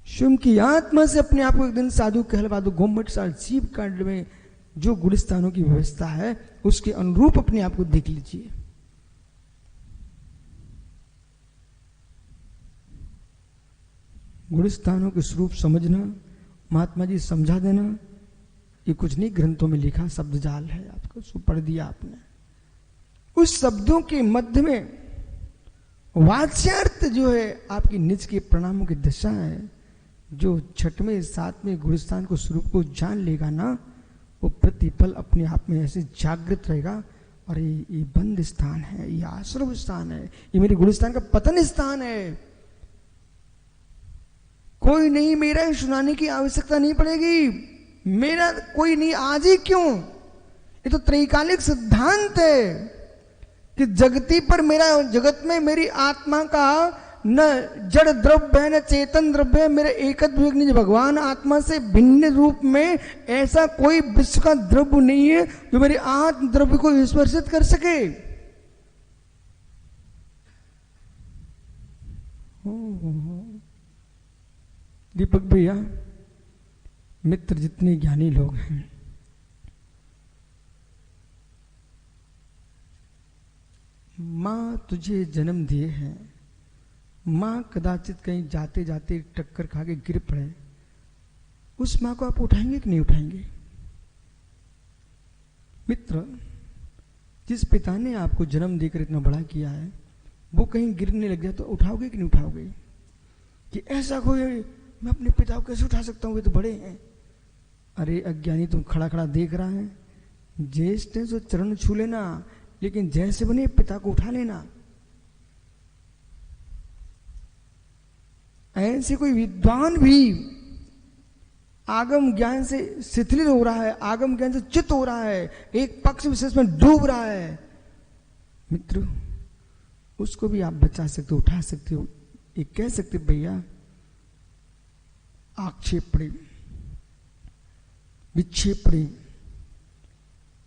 स्वयं की आत्मा से अपने आप को एक दिन साधु कहलवा दो। घुम्मट साल जीव कांड में जो गुलिस्तानों की व्यवस्था है उसके अनुरूप अपने आप को देख लीजिए। गुण स्थानों के स्वरूप समझना, महात्मा जी समझा देना, ये कुछ नहीं ग्रंथों में लिखा शब्द जाल है, आपको सो पढ़ दिया आपने। उस शब्दों के मध्य में वाच्यार्थ जो है आपकी निज के प्रणामों की दशा है। जो छठवें सातवें गुणस्थान को स्वरूप को जान लेगा ना, वो प्रतिपल अपने आप में ऐसे जागृत रहेगा, और ये बंद स्थान है, ये आश्रम स्थान है, ये मेरे गुणस्थान का पतन स्थान है। कोई नहीं, मेरा ही सुनाने की आवश्यकता नहीं पड़ेगी, मेरा कोई नहीं, आज ही क्यों। ये तो त्रैकालिक सिद्धांत है कि जगती पर मेरा, जगत में मेरी आत्मा का न जड़ द्रव्य है न चेतन द्रव्य है, मेरे एकत्व भगवान आत्मा से भिन्न रूप में ऐसा कोई विश्व का द्रव्य नहीं है जो मेरे आत्म द्रव्य को स्पर्शित कर सके। दीपक भैया, मित्र जितने ज्ञानी लोग हैं, मां तुझे जन्म दिए हैं, मां कदाचित कहीं जाते जाते टक्कर खा के गिर पड़े, उस मां को आप उठाएंगे कि नहीं उठाएंगे? मित्र, जिस पिता ने आपको जन्म देकर इतना बड़ा किया है, वो कहीं गिरने लग जाए तो उठाओगे कि नहीं उठाओगे? कि ऐसा कोई, मैं अपने पिता को कैसे उठा सकता हूं, वे तो बड़े हैं। अरे अज्ञानी, तुम खड़ा खड़ा देख रहा है, ज्येष्ठ है तो चरण छू लेना, लेकिन जैसे बने पिता को उठा लेना। ऐसे कोई विद्वान भी आगम ज्ञान से शिथिल हो रहा है, आगम ज्ञान से चित हो रहा है, एक पक्ष विशेष में डूब रहा है, मित्र उसको भी आप बचा सकते हो, उठा सकते हो। ये कह सकते भैया, आक्षेपणी विक्षेपणी,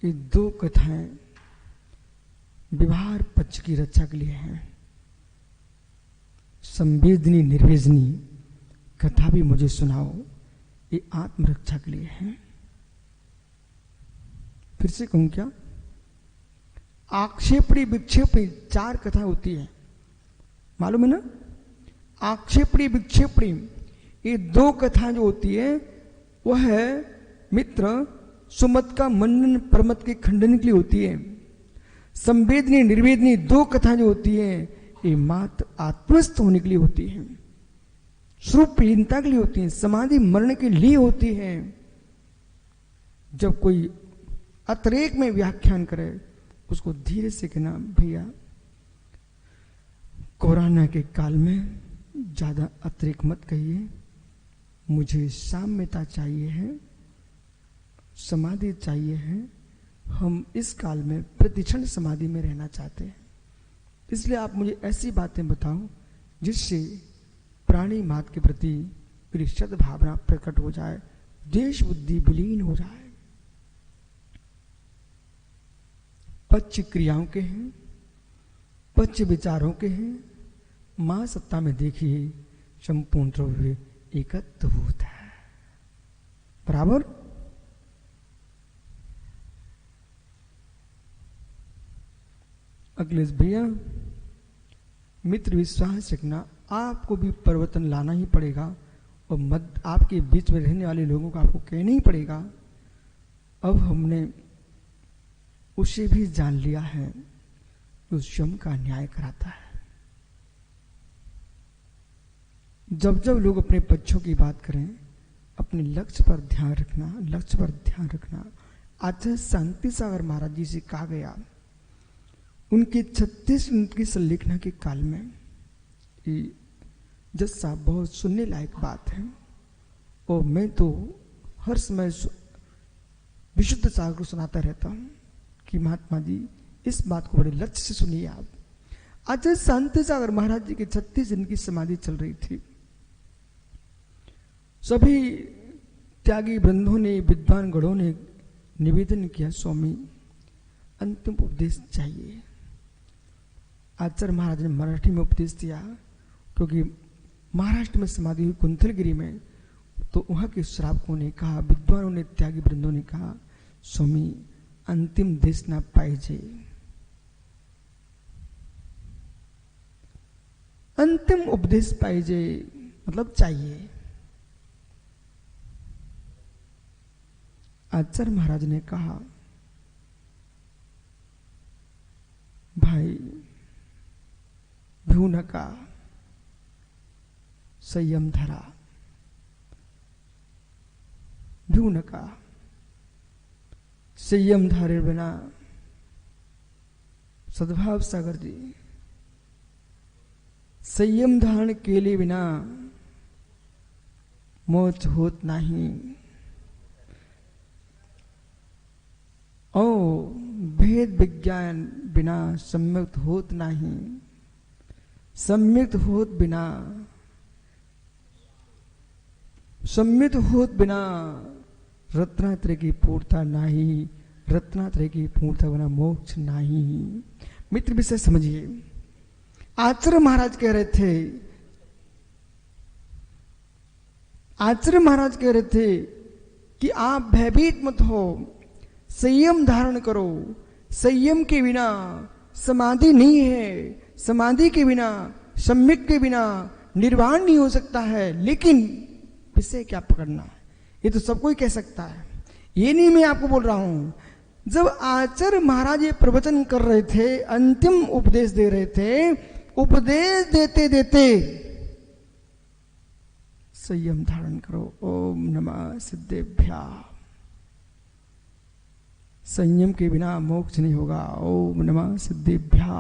ये दो कथाएं व्यवहार पक्ष की रक्षा के लिए हैं। संवेदनी निर्वेदनी कथा भी मुझे सुनाओ, ये आत्मरक्षा के लिए है। फिर से कहूं क्या? आक्षेपणी विक्षेपणी चार कथा होती है, मालूम है ना? आक्षेपणी विक्षेपणी ये दो कथा जो होती है वह है मित्र सुमत का मनन परमत के खंडन के लिए होती है। संवेदनी निर्वेदनी दो कथा जो होती है ये मात्र आत्मस्थ होने के लिए होती है, स्वरूपहीनता के लिए होती है, समाधि मरण के लिए होती है। जब कोई अतिरेक में व्याख्यान करे उसको धीरे से कहना, भैया कोरोना के काल में ज्यादा अतिरेक मत कहिए, मुझे साम्यता चाहिए है, समाधि चाहिए है, हम इस काल में प्रतिक्षण समाधि में रहना चाहते हैं, इसलिए आप मुझे ऐसी बातें बताओ जिससे प्राणी मात के प्रति मेरी सद भावना प्रकट हो जाए, देश बुद्धि विलीन हो जाए। पक्ष क्रियाओं के हैं, पक्ष विचारों के हैं, मां सत्ता में देखिए संपूर्ण द्रव्य एकत्वभूत है, बराबर। अखिलेश भैया, मित्र विश्वास रखना, आपको भी परिवर्तन लाना ही पड़ेगा और मत आपके बीच में रहने वाले लोगों को आपको कहना ही पड़ेगा। अब हमने उसे भी जान लिया है जो स्वयं का न्याय कराता है। जब जब लोग अपने पक्षों की बात करें, अपने लक्ष्य पर ध्यान रखना, लक्ष्य पर ध्यान रखना। आचार्य शांति सागर महाराज जी से कहा गया, उनके 36 मिनट की संलेखना के काल में, जज साहब बहुत सुनने लायक बात है, और मैं तो हर समय विशुद्ध सागर को सुनाता रहता हूं कि महात्मा जी इस बात को बड़े लक्ष्य से सुनिए आप। आचार्य शांति सागर महाराज जी के 36 दिन की समाधि चल रही थी। सभी त्यागी वृंदों ने, विद्वान गणों ने निवेदन किया, स्वामी अंतिम उपदेश चाहिए। आचार्य महाराज ने मराठी में उपदेश दिया, क्योंकि महाराष्ट्र में समाधि हुई कुंथलगिरी में, तो वहां के श्रावकों ने कहा, विद्वानों ने, त्यागी वृंदों ने कहा, स्वामी अंतिम देश ना पाइजे, अंतिम उपदेश पाइजे, मतलब चाहिए। आचार्य महाराज ने कहा, भाई भ्रूण का संयम धरा, भ्रूण का संयम धारे बिना, सद्भाव सागर जी, संयम धारण के लिए बिना मोक्ष होत नहीं। ओ भेद विज्ञान बिना सम्यक्त होत नहीं, सम्यक्त होत बिना, सम्यक्त होत बिना रत्नात्रय की पूर्णता नहीं, रत्नात्रय की पूर्णता बिना मोक्ष नहीं। मित्र विषय समझिए, आचार्य महाराज कह रहे थे, आचार्य महाराज कह रहे थे कि आप भयभीत मत हो, संयम धारण करो। संयम के बिना समाधि नहीं है, समाधि के बिना, सम्यक के बिना निर्वाण नहीं हो सकता है। लेकिन विषय क्या पकड़ना है, ये तो सब कोई कह सकता है, ये नहीं मैं आपको बोल रहा हूं। जब आचार्य महाराज ये प्रवचन कर रहे थे, अंतिम उपदेश दे रहे थे, उपदेश देते देते संयम धारण करो। ओम नमः सिद्धेभ्या, संयम के बिना मोक्ष नहीं होगा। ओम नमः सिद्धेभ्या।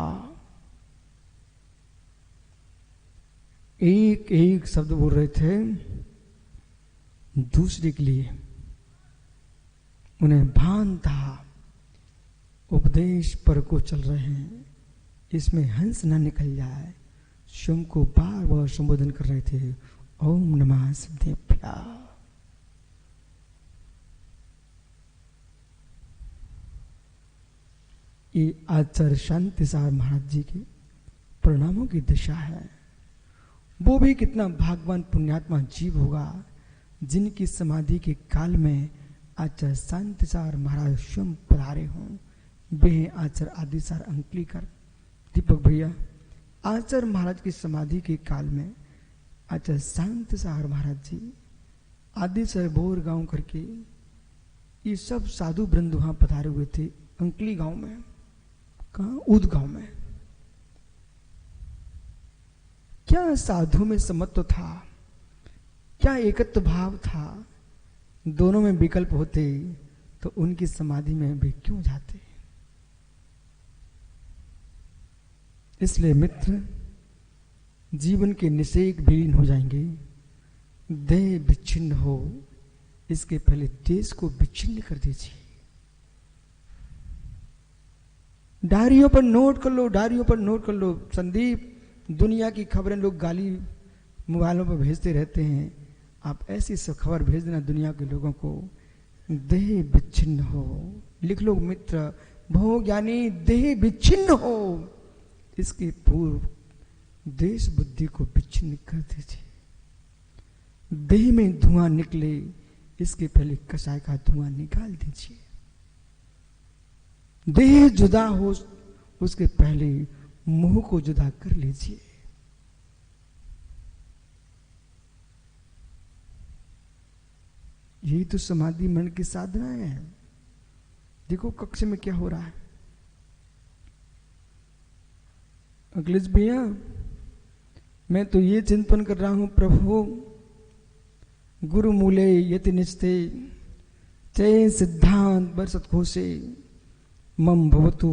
एक एक शब्द बोल रहे थे दूसरे के लिए, उन्हें भान था उपदेश पर को चल रहे हैं, इसमें हंस ना निकल जाए। स्वयं को बार बार संबोधन कर रहे थे, ओम नमः सिद्धेभ्या। ये आचार्य शांतिसार महाराज जी के परिणामों की दिशा है। वो भी कितना भाग्यवान पुण्यात्मा जीव होगा जिनकी समाधि के काल में आचार्य शांतिसार महाराज स्वयं पधारे हों। वे हैं आचार्य आदिसार अंकलीकर। दीपक भैया, आचार्य महाराज की समाधि के काल में आचार्य शांतिसार महाराज जी आदिसार बोर गांव करके ये सब साधु वृंद वहां पधारे हुए थे, अंकली गांव में। कहा? उद गांव में। क्या साधु में समत्व था, क्या एकत्व भाव था? दोनों में विकल्प होते तो उनकी समाधि में भी क्यों जाते? इसलिए मित्र, जीवन के निषेक विलीन हो जाएंगे। देह विच्छिन्न हो, इसके पहले देश को विच्छिन्न कर दीजिए। डायरियों पर नोट कर लो, डायरियों पर नोट कर लो। संदीप, दुनिया की खबरें लोग गाली मोबाइलों पर भेजते रहते हैं, आप ऐसी सब खबर भेज देना दुनिया के लोगों को। देह विच्छिन्न हो, लिख लो मित्र, भोग यानी देह विच्छिन्न हो, इसके पूर्व देश बुद्धि को विच्छिन्न कर दीजिए। देह में धुआं निकले, इसके पहले कसाय का धुआं निकाल दीजिए। देह जुदा हो, उसके पहले मोह को जुदा कर लीजिए। यही तो समाधि मन की साधना है। देखो कक्ष में क्या हो रहा है। अखिलेश भैया, मैं तो ये चिंतन कर रहा हूं, प्रभु गुरु मूले यति निस्ते चय सिद्धांत बरसत घोषे मम भवतु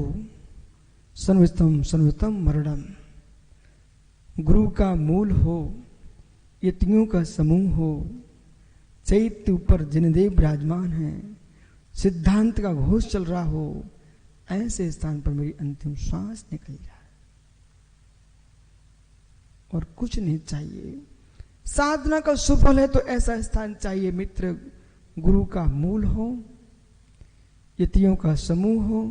सन्वितम सन्वितम मरणम। गुरु का मूल हो, यतियों का समूह हो, चैत्य ऊपर जिनदेव विराजमान है, सिद्धांत का घोष चल रहा हो, ऐसे स्थान पर मेरी अंतिम श्वास निकल जाए और कुछ नहीं चाहिए। साधना का सुफल है तो ऐसा स्थान चाहिए मित्र, गुरु का मूल हो, यतियों का समूह हो,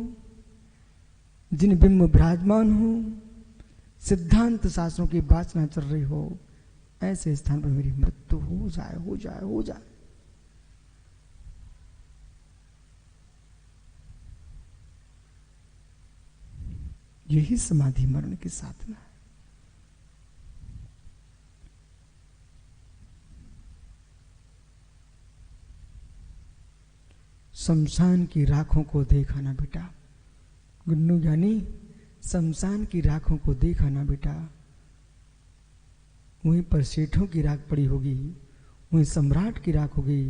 जिन बिंब विराजमान हो, सिद्धांत शास्त्रों की वासना चल रही हो, ऐसे स्थान पर मेरी मृत्यु हो जाए, हो जाए, हो जाए। यही समाधि मरण की साधना है। शमशान की राखों को देखा ना बेटा। गुन्नू ज्ञानी, शमशान की राखों को देखा ना बेटा। वहीं पर सेठों की राख पड़ी होगी, वहीं सम्राट की राख होगी,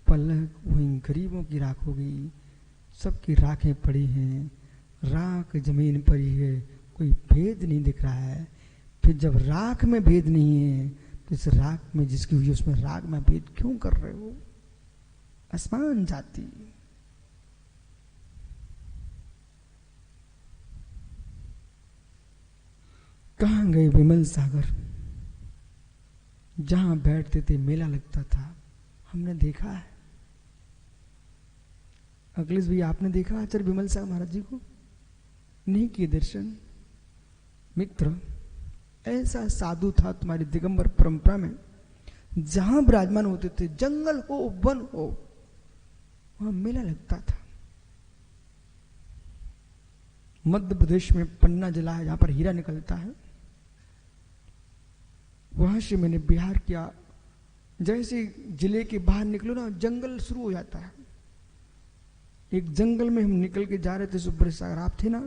पलक वहीं गरीबों की राख होगी। सबकी राखें पड़ी हैं, राख जमीन पर ही है, कोई भेद नहीं दिख रहा है। फिर जब राख में भेद नहीं है तो इस राख में जिसकी हुई उसमें राख में भेद क्यों कर रहे हो? आसमान जाती। कहां गए विमल सागर? जहां बैठते थे मेला लगता था, हमने देखा है। अखिलेश भैया, आपने देखा आचार्य विमल सागर महाराज जी को? नहीं किए दर्शन? मित्र, ऐसा साधु था तुम्हारी दिगंबर परंपरा में, जहां विराजमान होते थे, जंगल हो वन हो, वहां मेला लगता था। मध्य प्रदेश में पन्ना जिला है, जहां पर हीरा निकलता है। वहां से मैंने बिहार किया। जैसे जिले के बाहर निकलो ना, जंगल शुरू हो जाता है। एक जंगल में हम निकल के जा रहे थे, सुब्रत सागर आप थे ना?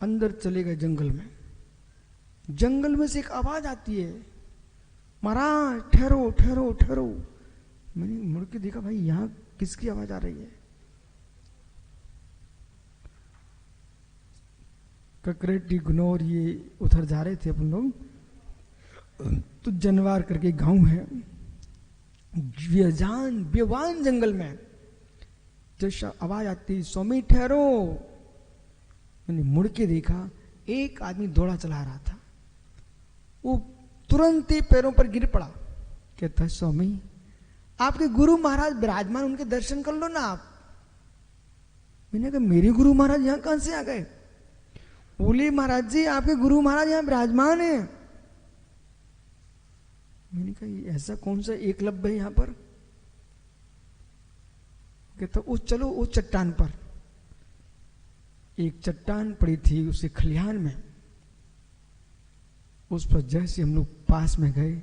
अंदर चले गए जंगल में। जंगल में से एक आवाज आती है, महाराज ठहरो ठहरो ठहरो। मैंने मुड़ के देखा, भाई यहां किसकी आवाज आ रही है? ककरेटी गुनौर ये उधर जा रहे थे अपन लोग, तो जनवार करके गांव है, बेवान जंगल में। जैसा आवाज आती, स्वामी ठहरो। मैंने मुड़ के देखा, एक आदमी दौड़ा चला रहा था। वो तुरंत ही पैरों पर गिर पड़ा। कहता, स्वामी आपके गुरु महाराज विराजमान, उनके दर्शन कर लो ना आप। मैंने कहा, मेरे गुरु महाराज यहां कहां से आ गए? बोले, महाराज जी आपके गुरु महाराज यहां विराजमान है। मैंने कहा, ऐसा कौन सा एकलव्य है यहां पर? कहता, वो चलो वो चट्टान पर। एक चट्टान पड़ी थी उसे खलिहान में, उस पर जैसे हम लोग पास में गए,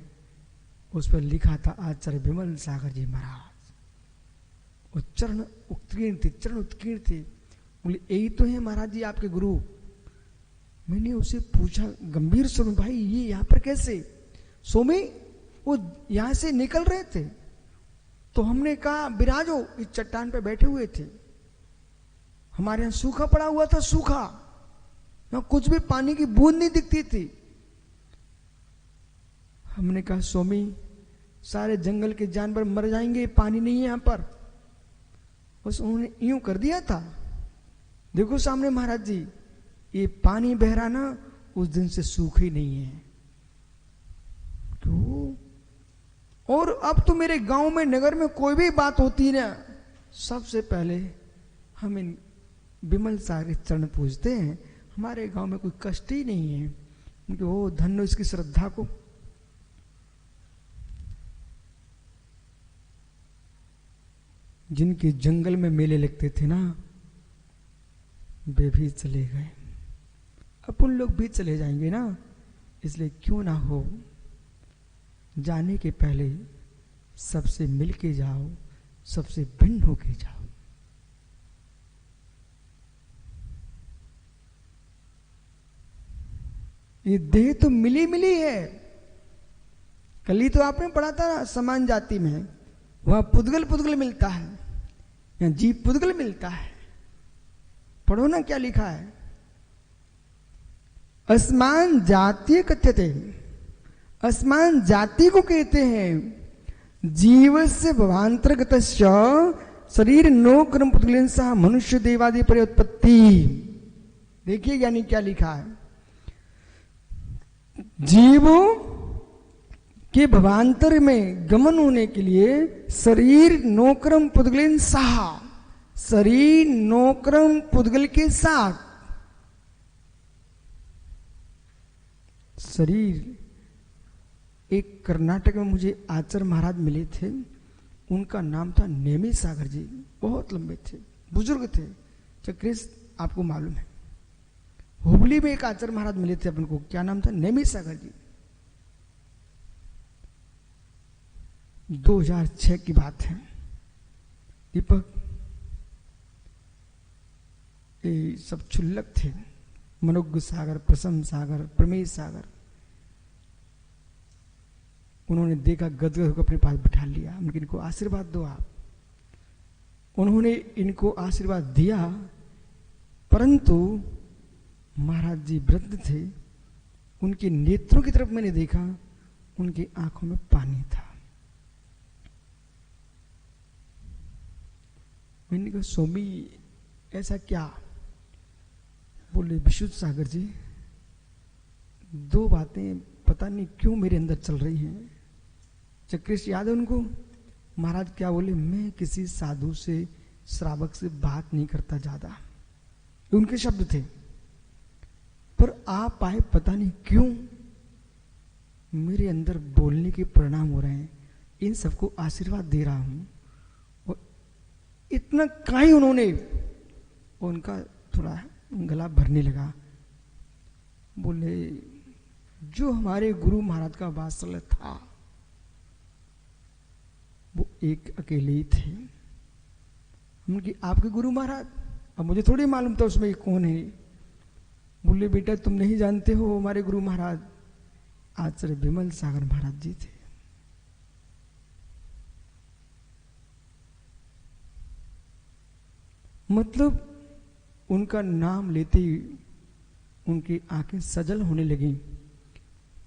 उस पर लिखा था आचार्य विमल सागर जी महाराज। वो चरण उत्कीर्ण थे, चरण उत्कीर्ण थे। बोले, यही तो है महाराज जी आपके गुरु। मैंने उसे पूछा गंभीर स्वर में, भाई ये यहां पर कैसे? सोमी वो यहां से निकल रहे थे, तो हमने कहा विराजो, इस चट्टान पे बैठे हुए थे। हमारे यहां सूखा पड़ा हुआ था, सूखा, यहां कुछ भी पानी की बूंद नहीं दिखती थी। हमने कहा, स्वामी सारे जंगल के जानवर मर जाएंगे, पानी नहीं है यहां पर। बस उन्होंने यूं कर दिया था। देखो सामने महाराज जी, ये पानी बह रहा ना, उस दिन से सूखे नहीं है। क्यों? और अब तो मेरे गांव में, नगर में कोई भी बात होती ना, सबसे पहले हम इन विमल सागर चरण पूजते हैं। हमारे गांव में कोई कष्ट ही नहीं है। उनके वो धन्य इसकी श्रद्धा को। जिनके जंगल में मेले लगते थे ना, वे भी चले गए। अपन लोग भी चले जाएंगे ना, इसलिए क्यों ना हो, जाने के पहले सबसे मिल के जाओ, सबसे भिन्न होके जाओ। ये देह तो मिली मिली है। कल ही तो आपने पढ़ा था समान जाति में, वहां पुद्गल पुद्गल मिलता है, यहां जीव पुद्गल मिलता है। पढ़ो ना क्या लिखा है। असमान जातीय कथ्यते, असमान जाति को कहते हैं। जीव से भवांतर्गत शरीर नो क्रम पुद्गलन सह मनुष्य देवादि पर उत्पत्ति। देखिए यानी क्या लिखा है। जीवों के भवांतर में गमन होने के लिए शरीर नोक्रम पुद्गलन सह, शरीर नोक्रम पुद्गल के साथ, शरीर। एक कर्नाटक में मुझे आचार्य महाराज मिले थे, उनका नाम था नेमी सागर जी। बहुत लंबे थे, बुजुर्ग थे। चक्रेश आपको मालूम है। हुबली में एक आचार्य महाराज मिले थे अपन को, क्या नाम था? नेमी सागर जी। 2006 की बात है। दीपक ये सब क्षुल्लक थे, मनोज्ञ सागर, प्रसन्न सागर, प्रमेय सागर। उन्होंने देखा, गदगद होकर अपने पास बिठा लिया। उनके इनको आशीर्वाद दो आप। उन्होंने इनको आशीर्वाद दिया, परंतु महाराज जी वृद्ध थे। उनके नेत्रों की तरफ मैंने देखा, उनकी आंखों में पानी था। मैंने कहा, स्वामी ऐसा क्या? बोले, विशुद्ध सागर जी, दो बातें पता नहीं क्यों मेरे अंदर चल रही हैं। चक्रेश याद है उनको? महाराज क्या बोले? मैं किसी साधु से, श्रावक से बात नहीं करता ज्यादा, उनके शब्द थे। पर आप आए, पता नहीं क्यों मेरे अंदर बोलने के परिणाम हो रहे हैं। इन सबको आशीर्वाद दे रहा हूं। और इतना काहे उन्होंने, उनका थोड़ा गला भरने लगा। बोले, जो हमारे गुरु महाराज का वात्सल्य था वो एक अकेले ही थे। उनकी आपके गुरु महाराज, अब मुझे थोड़ी मालूम था उसमें कौन है। बोले, बेटा तुम नहीं जानते हो, हमारे गुरु महाराज आचार्य विमल सागर महाराज जी थे। मतलब उनका नाम लेते ही उनकी आंखें सजल होने लगी।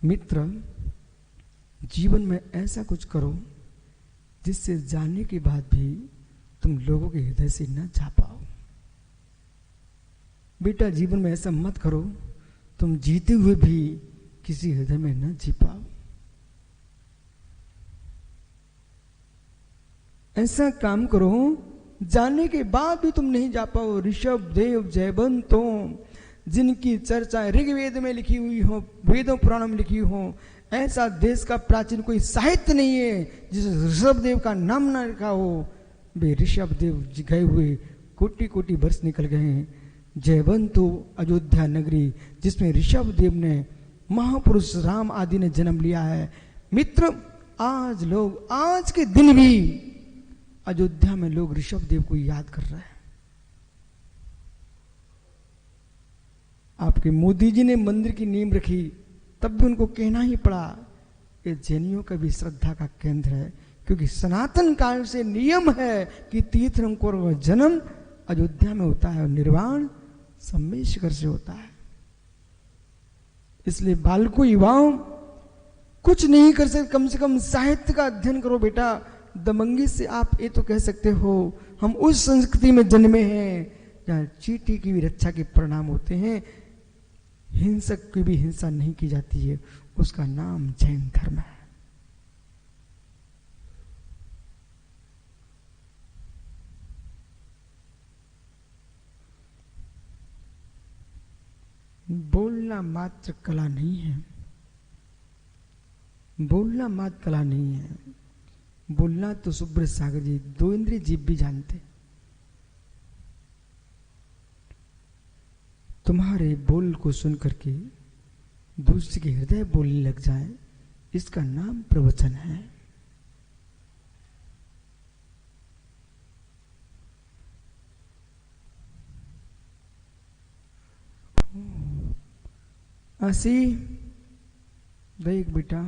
मित्र, जीवन में ऐसा कुछ करो जिससे जानने के बाद भी तुम लोगों के हृदय से न जा पाओ। बेटा, जीवन में ऐसा मत करो तुम जीते हुए भी किसी हृदय में न जी पाओ। ऐसा काम करो जानने के बाद भी तुम नहीं जा पाओ। ऋषभ देव जयवंतों, जिनकी चर्चा ऋग्वेद में लिखी हुई हो, वेदों पुराणों में लिखी हो, ऐसा देश का प्राचीन कोई साहित्य नहीं है जिस ऋषभ देव का नाम ना लिखा हो। वे ऋषभ देव गए हुए कोटि कोटि वर्ष निकल गए हैं। जयवंतो अयोध्या नगरी, जिसमें ऋषभ देव ने, महापुरुष राम आदि ने जन्म लिया है। मित्र, आज लोग, आज के दिन भी अयोध्या में लोग ऋषभ देव को याद कर रहे हैं। आपके मोदी जी ने मंदिर की नींव रखी, तब भी उनको कहना ही पड़ा, ये जैनियों का भी श्रद्धा का केंद्र है, क्योंकि सनातन काल से नियम है कि तीर्थंकर का जन्म अयोध्या में होता है और निर्वाण सम्मेशकर से होता है। इसलिए बालकों, युवाओं, कुछ नहीं कर सकते, कम से कम साहित्य का अध्ययन करो। बेटा, दमंगी से आप ये तो कह सकते हो हम उस संस्कृति में जन्मे हैं जहां चींटी की भी रक्षा के परिणाम होते हैं, हिंसक की भी हिंसा नहीं की जाती है। उसका नाम जैन धर्म है। बोलना मात्र कला नहीं है, बोलना मात्र कला नहीं है। बोलना तो सुब्रत सागर जी, 2 इंद्रिय जीव भी जानते। तुम्हारे बोल को सुन करके दूसरे के हृदय बोलने लग जाए, इसका नाम प्रवचन है। आसी, देख बेटा,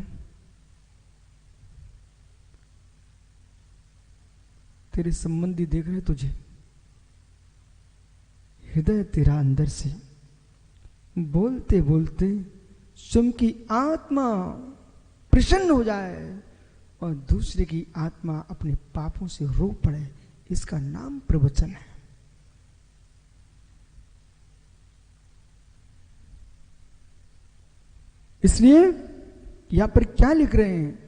तेरे संबंधी देख रहे तुझे, हृदय तेरा अंदर से बोलते बोलते स्वयं की आत्मा प्रसन्न हो जाए और दूसरे की आत्मा अपने पापों से रो पड़े, इसका नाम प्रवचन है। इसलिए यहां पर क्या लिख रहे हैं?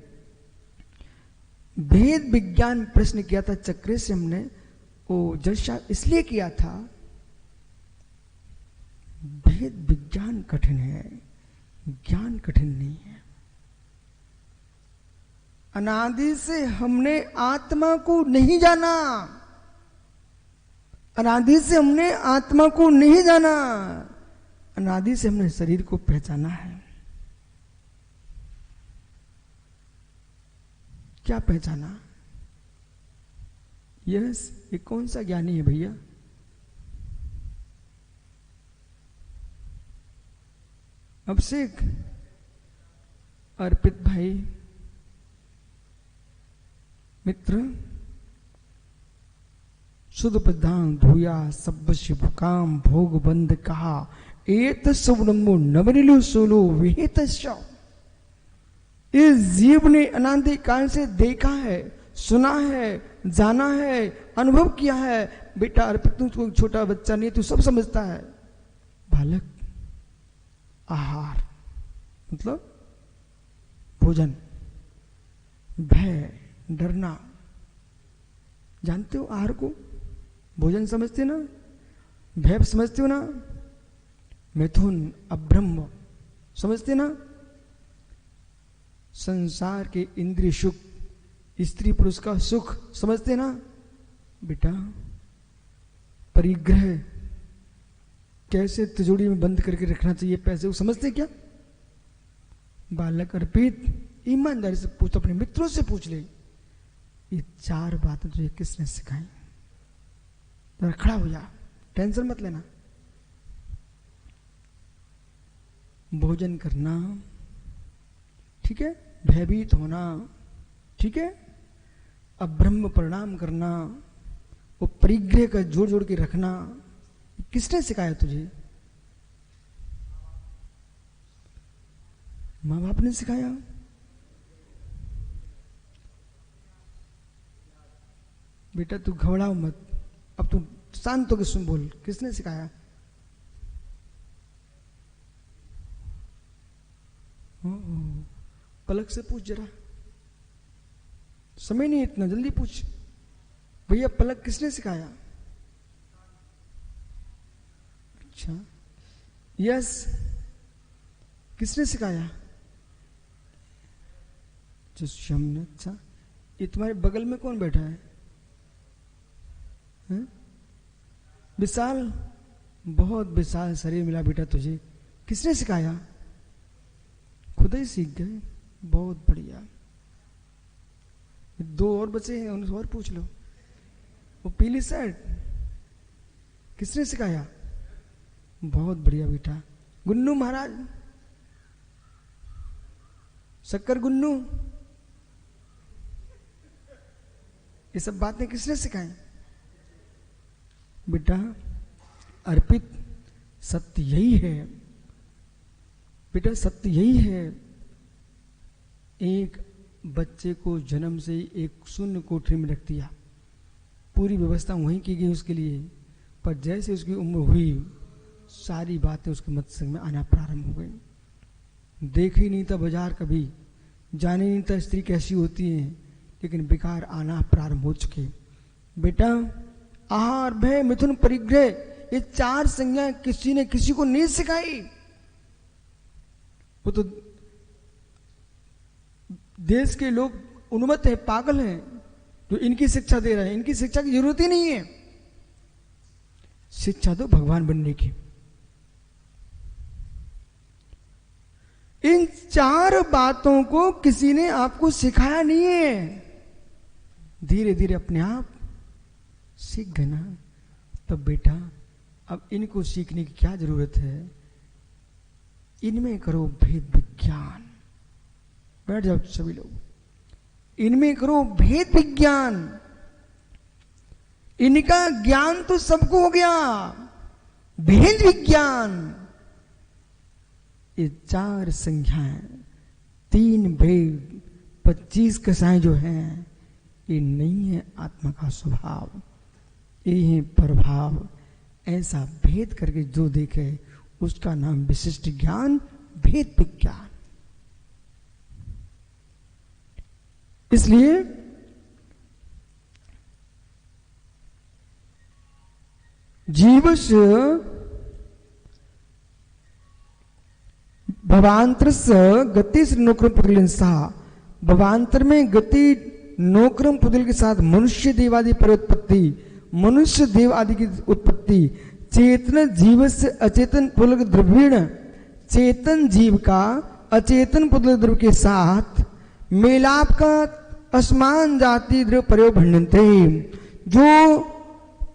भेद विज्ञान प्रश्न किया था चक्रे से हमने, वो जलसा इसलिए किया था, भेद विज्ञान कठिन है, ज्ञान कठिन नहीं है। अनादि से हमने आत्मा को नहीं जाना, अनादि से हमने आत्मा को नहीं जाना, अनादि से हमने शरीर को पहचाना है। क्या पहचाना? यस, ये कौन सा ज्ञानी है भैया? अभिषेक, अर्पित भाई, मित्र, शुद्ध प्रधान धूया सब शिवकाम भोग बंद कहा एत सुब्रह्मो नवनिलु सोलो विहित शव। इस जीव ने अनादि काल से देखा है, सुना है, जाना है, अनुभव किया है। बेटा अर्पित, तू छोटा बच्चा नहीं, तू सब समझता है। बालक, आहार मतलब भोजन, भय, डरना, जानते हो आहार को? भोजन समझते ना? भय समझते हो ना? मिथुन, अब्रह्म समझते ना? संसार के इंद्रिय सुख, स्त्री पुरुष का सुख समझते ना? बेटा परिग्रह, कैसे तिजोरी में बंद करके रखना चाहिए पैसे, वो समझते क्या? बालक अर्पित, ईमानदारी से पूछ, अपने मित्रों से पूछ ले, ये 4 बातें तुझे किसने सिखाई? तो खड़ा हो जा, टेंशन मत लेना। भोजन करना, ठीक है, भयभीत होना, ठीक है, अब्रह्म प्रणाम करना, वो परिग्रह का जोड़ जोड़ के रखना, किसने सिखाया तुझे? माँ बाप ने सिखाया? बेटा तू घबराओ मत, अब तू शांत होकर सुन, बोल, किसने सिखाया? पलक से पूछ जरा, समय नहीं इतना, जल्दी पूछ भैया, पलक किसने सिखाया? अच्छा, यस, किसने सिखाया? श्याम ने। अच्छा, ये तुम्हारे बगल में कौन बैठा है? विशाल, बहुत विशाल शरीर मिला बेटा तुझे, किसने सिखाया? खुद ही सीख गए, बहुत बढ़िया। 2 और बचे हैं, उनसे और पूछ लो। वो पीली शर्ट किसने सिखाया? बहुत बढ़िया बेटा। गुन्नू महाराज, शक्कर गुन्नू, ये सब बातें किसने सिखाई? बेटा अर्पित, सत्य यही है बेटा, सत्य यही है। एक बच्चे को जन्म से एक शून्य कोठरी में रख दिया, पूरी व्यवस्था वहीं की गई उसके लिए, पर जैसे उसकी उम्र हुई सारी बातें उसके मस्तिष्क में आना प्रारंभ हो गई। देख ही नहीं था बाजार कभी, जाने नहीं था स्त्री कैसी होती है, लेकिन विकार आना प्रारंभ हो चुके। बेटा आहार, भय, मिथुन, परिग्रह, ये 4 संज्ञाएं किसी ने किसी को नहीं सिखाई। वो तो देश के लोग उन्मत्त है, पागल हैं, जो इनकी शिक्षा दे रहे हैं। इनकी शिक्षा की जरूरत ही नहीं है, शिक्षा दो भगवान बनने की। इन 4 बातों को किसी ने आपको सिखाया नहीं है, धीरे धीरे अपने आप सीख गए ना। तब बेटा अब इनको सीखने की क्या जरूरत है? इनमें करो भेद विज्ञान। बैठ जाओ सभी लोग, इनमें करो भेद विज्ञान। इनका ज्ञान तो सबको हो गया, भेद विज्ञान। ये 4 संख्याएं, 3 भेद, 25 कसाएं जो हैं, ये नहीं है आत्मा का स्वभाव, ये है प्रभाव। ऐसा भेद करके जो देखे उसका नाम विशिष्ट ज्ञान, भेद विज्ञान। इसलिए जीवस्य भवांतर गति नोक्रम पुतलिन सा, भवांतर में गति नोक्रम पुतल के साथ मनुष्य देवादि पर उत्पत्ति, मनुष्य देव आदि की उत्पत्ति, चेतन जीव से अचेतन पुलक द्रव्यण, चेतन जीव का अचेतन पुलक द्रव्य के साथ मेलाप का असमान जाति द्रव्य प्रयोग भण्यन्ते। जो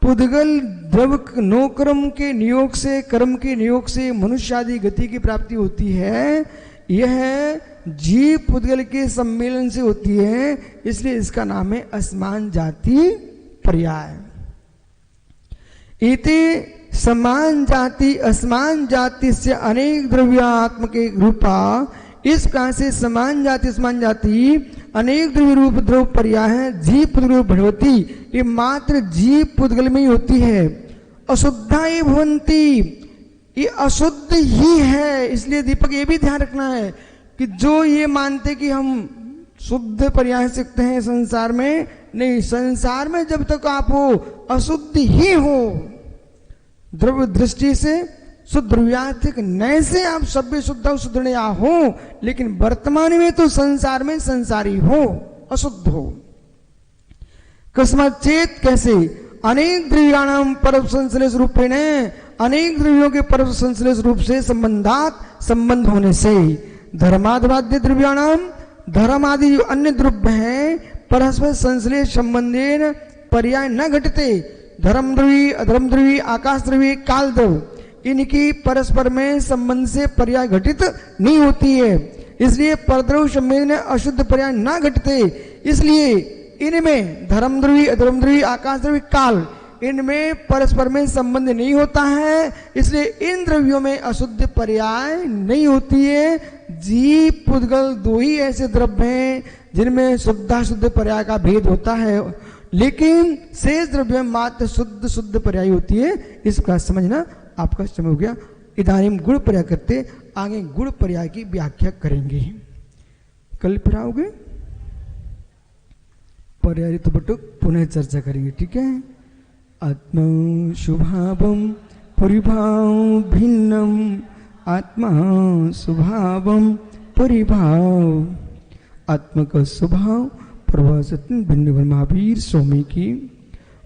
पुद्गल द्रव्य नो कर्म के नियोग से, कर्म के नियोग से मनुष्य आदि गति की प्राप्ति होती है, यह जीव पुद्गल के सम्मेलन से होती है, इसलिए इसका नाम है असमान जाति पर्याय। इति समान जाति असमान जाति से अनेक द्रव्यात्मक रूपा, इस प्रकार से समान जाति असमान जाति अनेक द्रव्य रूप द्रव्य पर्याय है। जीव पुद्गल भगवती, ये मात्र जीव पुद्गल में ही होती है। अशुद्धा ये भवंती, ये अशुद्ध ही है। इसलिए दीपक ये भी ध्यान रखना है कि जो ये मानते कि हम शुद्ध पर्याय सीखते हैं संसार में, नहीं, संसार में जब तक आप हो अशुद्ध ही हो, द्रव्य दृष्टि से शुद्ध द्रव्यात्मक नए से आप सभ्य शुद्ध शुद्ध हो, लेकिन वर्तमान में तो संसार में संसारी हो, अशुद्ध हो। कस्मात् चेत, कैसे? अनेक द्रव्याणाम परम संश्लेष रूपेण, अनेक द्रव्यों के परम संश्लेष रूप से संबंधात, संबंध होने से। धर्मादवाद्य द्रव्याणाम, धर्म आदि जो अन्य द्रव्य हैं परस्पर संश्लेष संबंधेन पर्याय न घटते। धर्म द्रव्य, अधर्म द्रव्य, आकाश द्रव्य, काल द्रव्य, इनकी परस्पर में संबंध से पर्याय घटित नहीं होती है, इसलिए परद्रव्य सम्मेलन अशुद्ध पर्याय न घटते। इसलिए इनमें धर्म द्रव्य, अधर्म द्रव्य, आकाश द्रव्य, काल, इनमें परस्पर में संबंध नहीं होता है, इसलिए इन द्रव्यों में अशुद्ध पर्याय नहीं होती है। जीव पुद्गल दो ही ऐसे द्रव्य हैं जिनमें शुद्धाशुद्ध पर्याय का भेद होता है, लेकिन शेष द्रव्य में मात्र शुद्ध शुद्ध पर्याय होती है। इसका समझना आपका समय हो गया। इदानीम गुण पर्याय करते, आगे गुण पर्याय की व्याख्या करेंगे। कल फिर आओगे पर्याय तो बटुक पुनः चर्चा करेंगे, ठीक है। आत्मा शुभावम परिभाव भिन्नम, आत्मा स्वभावम परिभाव, आत्मा का स्वभाव प्रभासत्न भिन्न महावीर स्वामी की।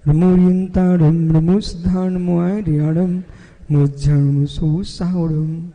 नमो यंताड़म, नमो सिद्धाणम, नमो आर्याणम, नमो ज्ञानम, नमो सावड़म।